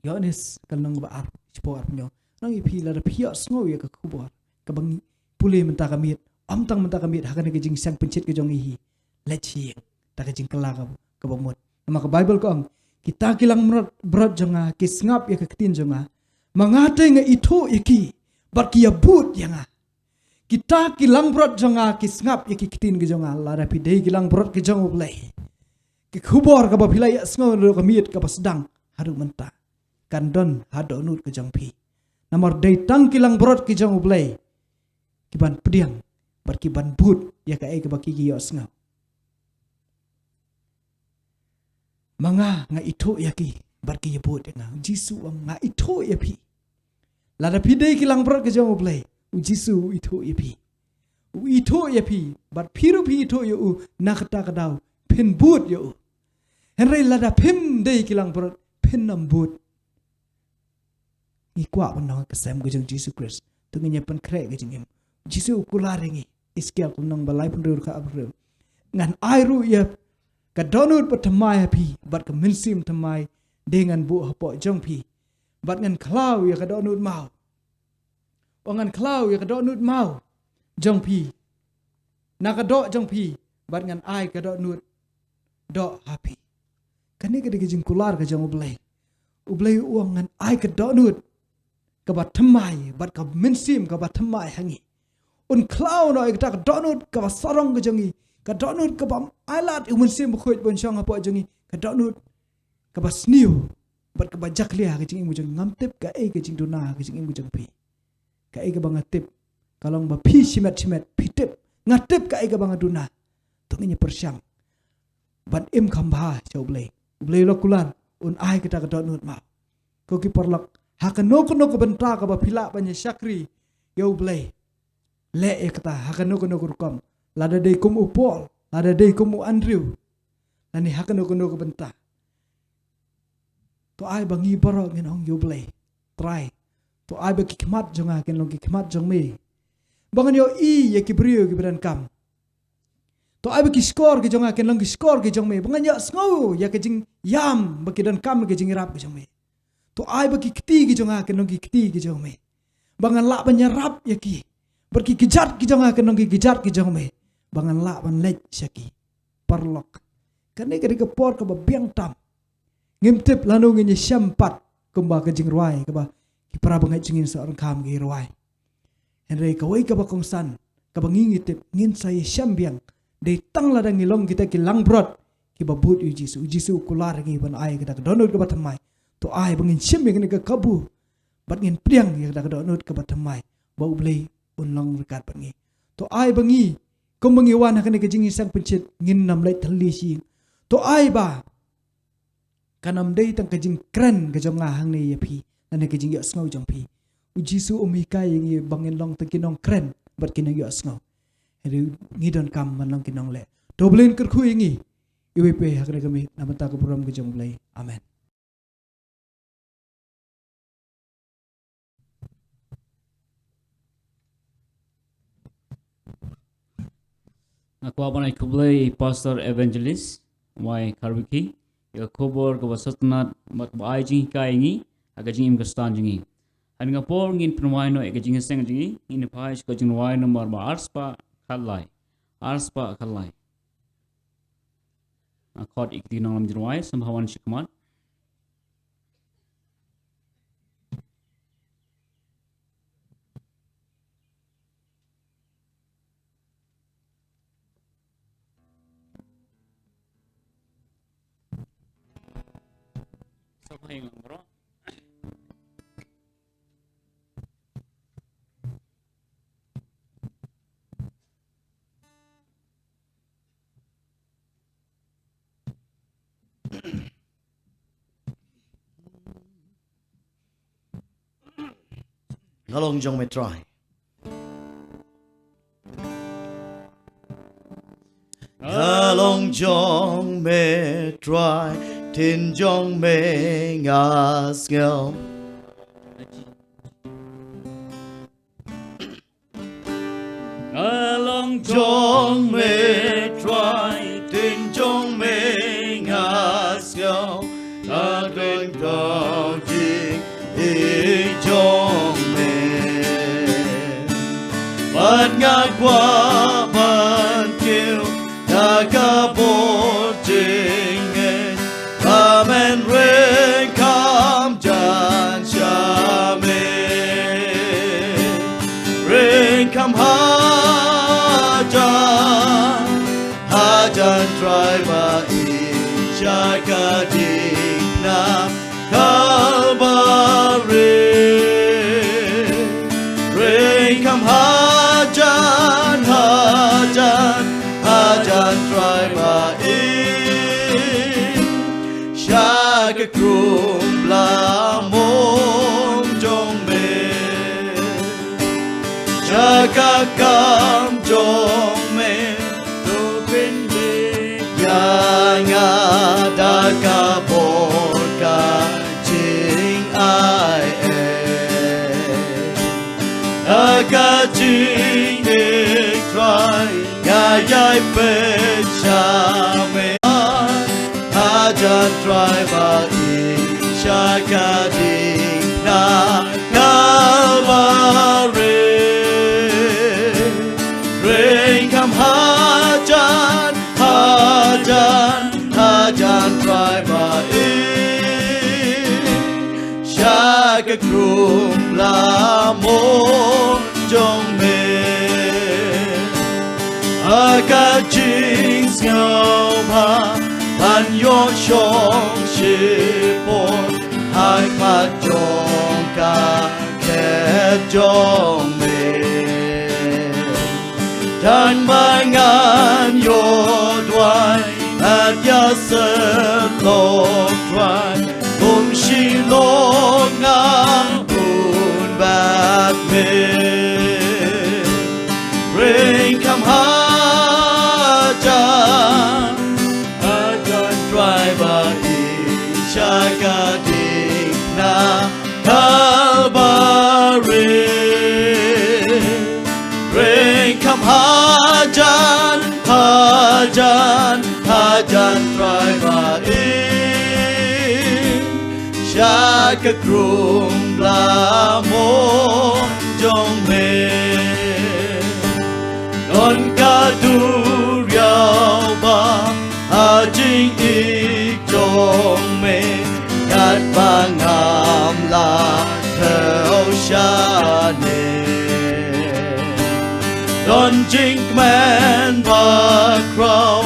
yonis kalnang ba ar sport nyo nang ipi lada pia sungu ya ka kubor ka bang pule menta kamit amtang menta kamit hakane ke jing sang pencit ke jong ihi lechieng ta ke jing kala ka bomot nama ka bible ko ang kita kilang berat jonga kisngap ya ke ketin jonga mangate nga ito iki barkia but yanga kita kilang brot jonga kisngap iki kitin ke jonga lara pidei kilang brot ke jong ublai ki khubor ka bapilai asngo ro kamit ka pasdang haru menta kandon hado nut ke jong pi namor dei tang kilang brot ke jong ublai ki ban pediang barki ban but ya ka e ke baki ki asngo Manga nga ito yaki barki yebut nga Jisu nga ito yapi. Lada pidei kilang berat ke jong play. Jisu ito yapi. Ito yapi bar piru pi ito yo nakata kadau pin but yo. Henry lada pim dei kilang berat pin nambut. Ngikwa panang kesem ke jong Jisu Christ. Tungnya pen krek ke jong Jisu kularingi iskia kunang balai pendur ka abreu. Ngan airu ya kadonut patamai pi bat ke minsim tamai dengan bu hapo jong pi. Bat ngan klau ya kadonut mau. Ngan klau ya kadonut mau jong pi. Nakadok jong pi bat ngan ai kadonut dok hapi. Kani ke jing kular ke jong ublei uang ngan ai kadonut ke bat tamai bat ke minsim ke bat tamai hangi. Klau no ik tak donut ke bat sarong ke jongi. Ka donut ke bam alat umun sim khoi bon chong apa jongi ka donut ka bas niu bat ka bajak lia ke jing mujang ngamtip ka ke jing duna ke jing mujang pi ka ke bang tip kalong ba pi simet pitip ngatip ka ke bang duna tungnya persyang ban im khamba chau blei lokulan ai kita ka donut ma ko ki perlak hakano kono ko benta ka ba pila banya syakri yo blei le kata hakano kono kurkom lada day kumu Paul, lada day kumu Andrew. Lani hakan ko benta. To ay bangi baro nginong yublay. Try. To ay bagi kemat jong akin long kemat jong me. Bangan yo ya kibriyo kibran kam. To ay bagi skor ki jong akin long skor ki jong me. Bangan yo sngo ya kejing yam bagi dan kam kejing rap ki jong me. To ay bagi keti ki jong akin long keti ki jong me. Bangan lak banyarap ya ki. Berki kejat ki jong akin long kejat ki jong me. Bangan la ban lej syaki parlok kane ke por ke biang tam ngimtip lanu ngi syampat kumba ke jing ruai ke ba ki pra bangai jingin seorang kam gi ruai henry ka wai ke ba kongsan ke bangi tip ngin sai syambiang de tang la dang ngilong kita ki langbrot ki ba but Jisu kular ngi ban ai kita donut ke batamai to ai bangin syambiang ni ke kabu bat ngin priang ya kita donut ke batamai bau blei unlong rekat bangi to ai bangi kung mangiwan akan ikajing isang pencit ngin namlay talisi to ay ba kanam day tang kajing kren kajong ngahang ni yapi na ikajing yas ngaw jong pi Jisu umikay yung bangin long tang kinong kren bat kinong yas ngaw heri ngidon kam man lang kinong le doblein kerku ingi iwipe hakre kami namanta ko puram kajong blay amen.
Aku apa nak kublai pastor evangelist, mai karbiki, ya kubur ke basatnat mat bai jing kai ngi, aga jing im kastan jingi. Ani ngapor ngin penwai no aga jing seng jingi, ini pais ko jing wai no mar ba arspa khalai. Akot ikti nong lam jinwai sambhawan shikmat. Sabay lang bro.
Ngalong jong me try. Ngalong jong me try. Tin jong me ngas ngel.
Along
Jong me try. Tin jong me ngas ngel. Adoy kau jing jong me. Bat ngak qua ban kêu nakabot jing. Amen rain come jan shame rain come hajan driver in shakadina Calvary rain come hajan driver in กำจงเมตุเป็นเบยางาดากาโบกาจิงไอเออากาจิงเอกทรายกายายเป็นชาเมอาจารย์ทรายบาอีชากาดิงนา Calvary Rain come hajan hajan hajan try by Shaka krum la mo jong me Aka jing ngao ma pan yo shong shi pon hai ma jong ka ke jong me Tan mangan yo dwai at ya se lo dwai shi lo ngang un bat me Rain come hajan hajan dry by Shaka ding na Calvary Rain come hajan hajan hajan dry by Shaka krum la mo jong me Non ka du riao ba ha jing ik jong me Kat ba ngam la thao sha ne Don jing man ba crow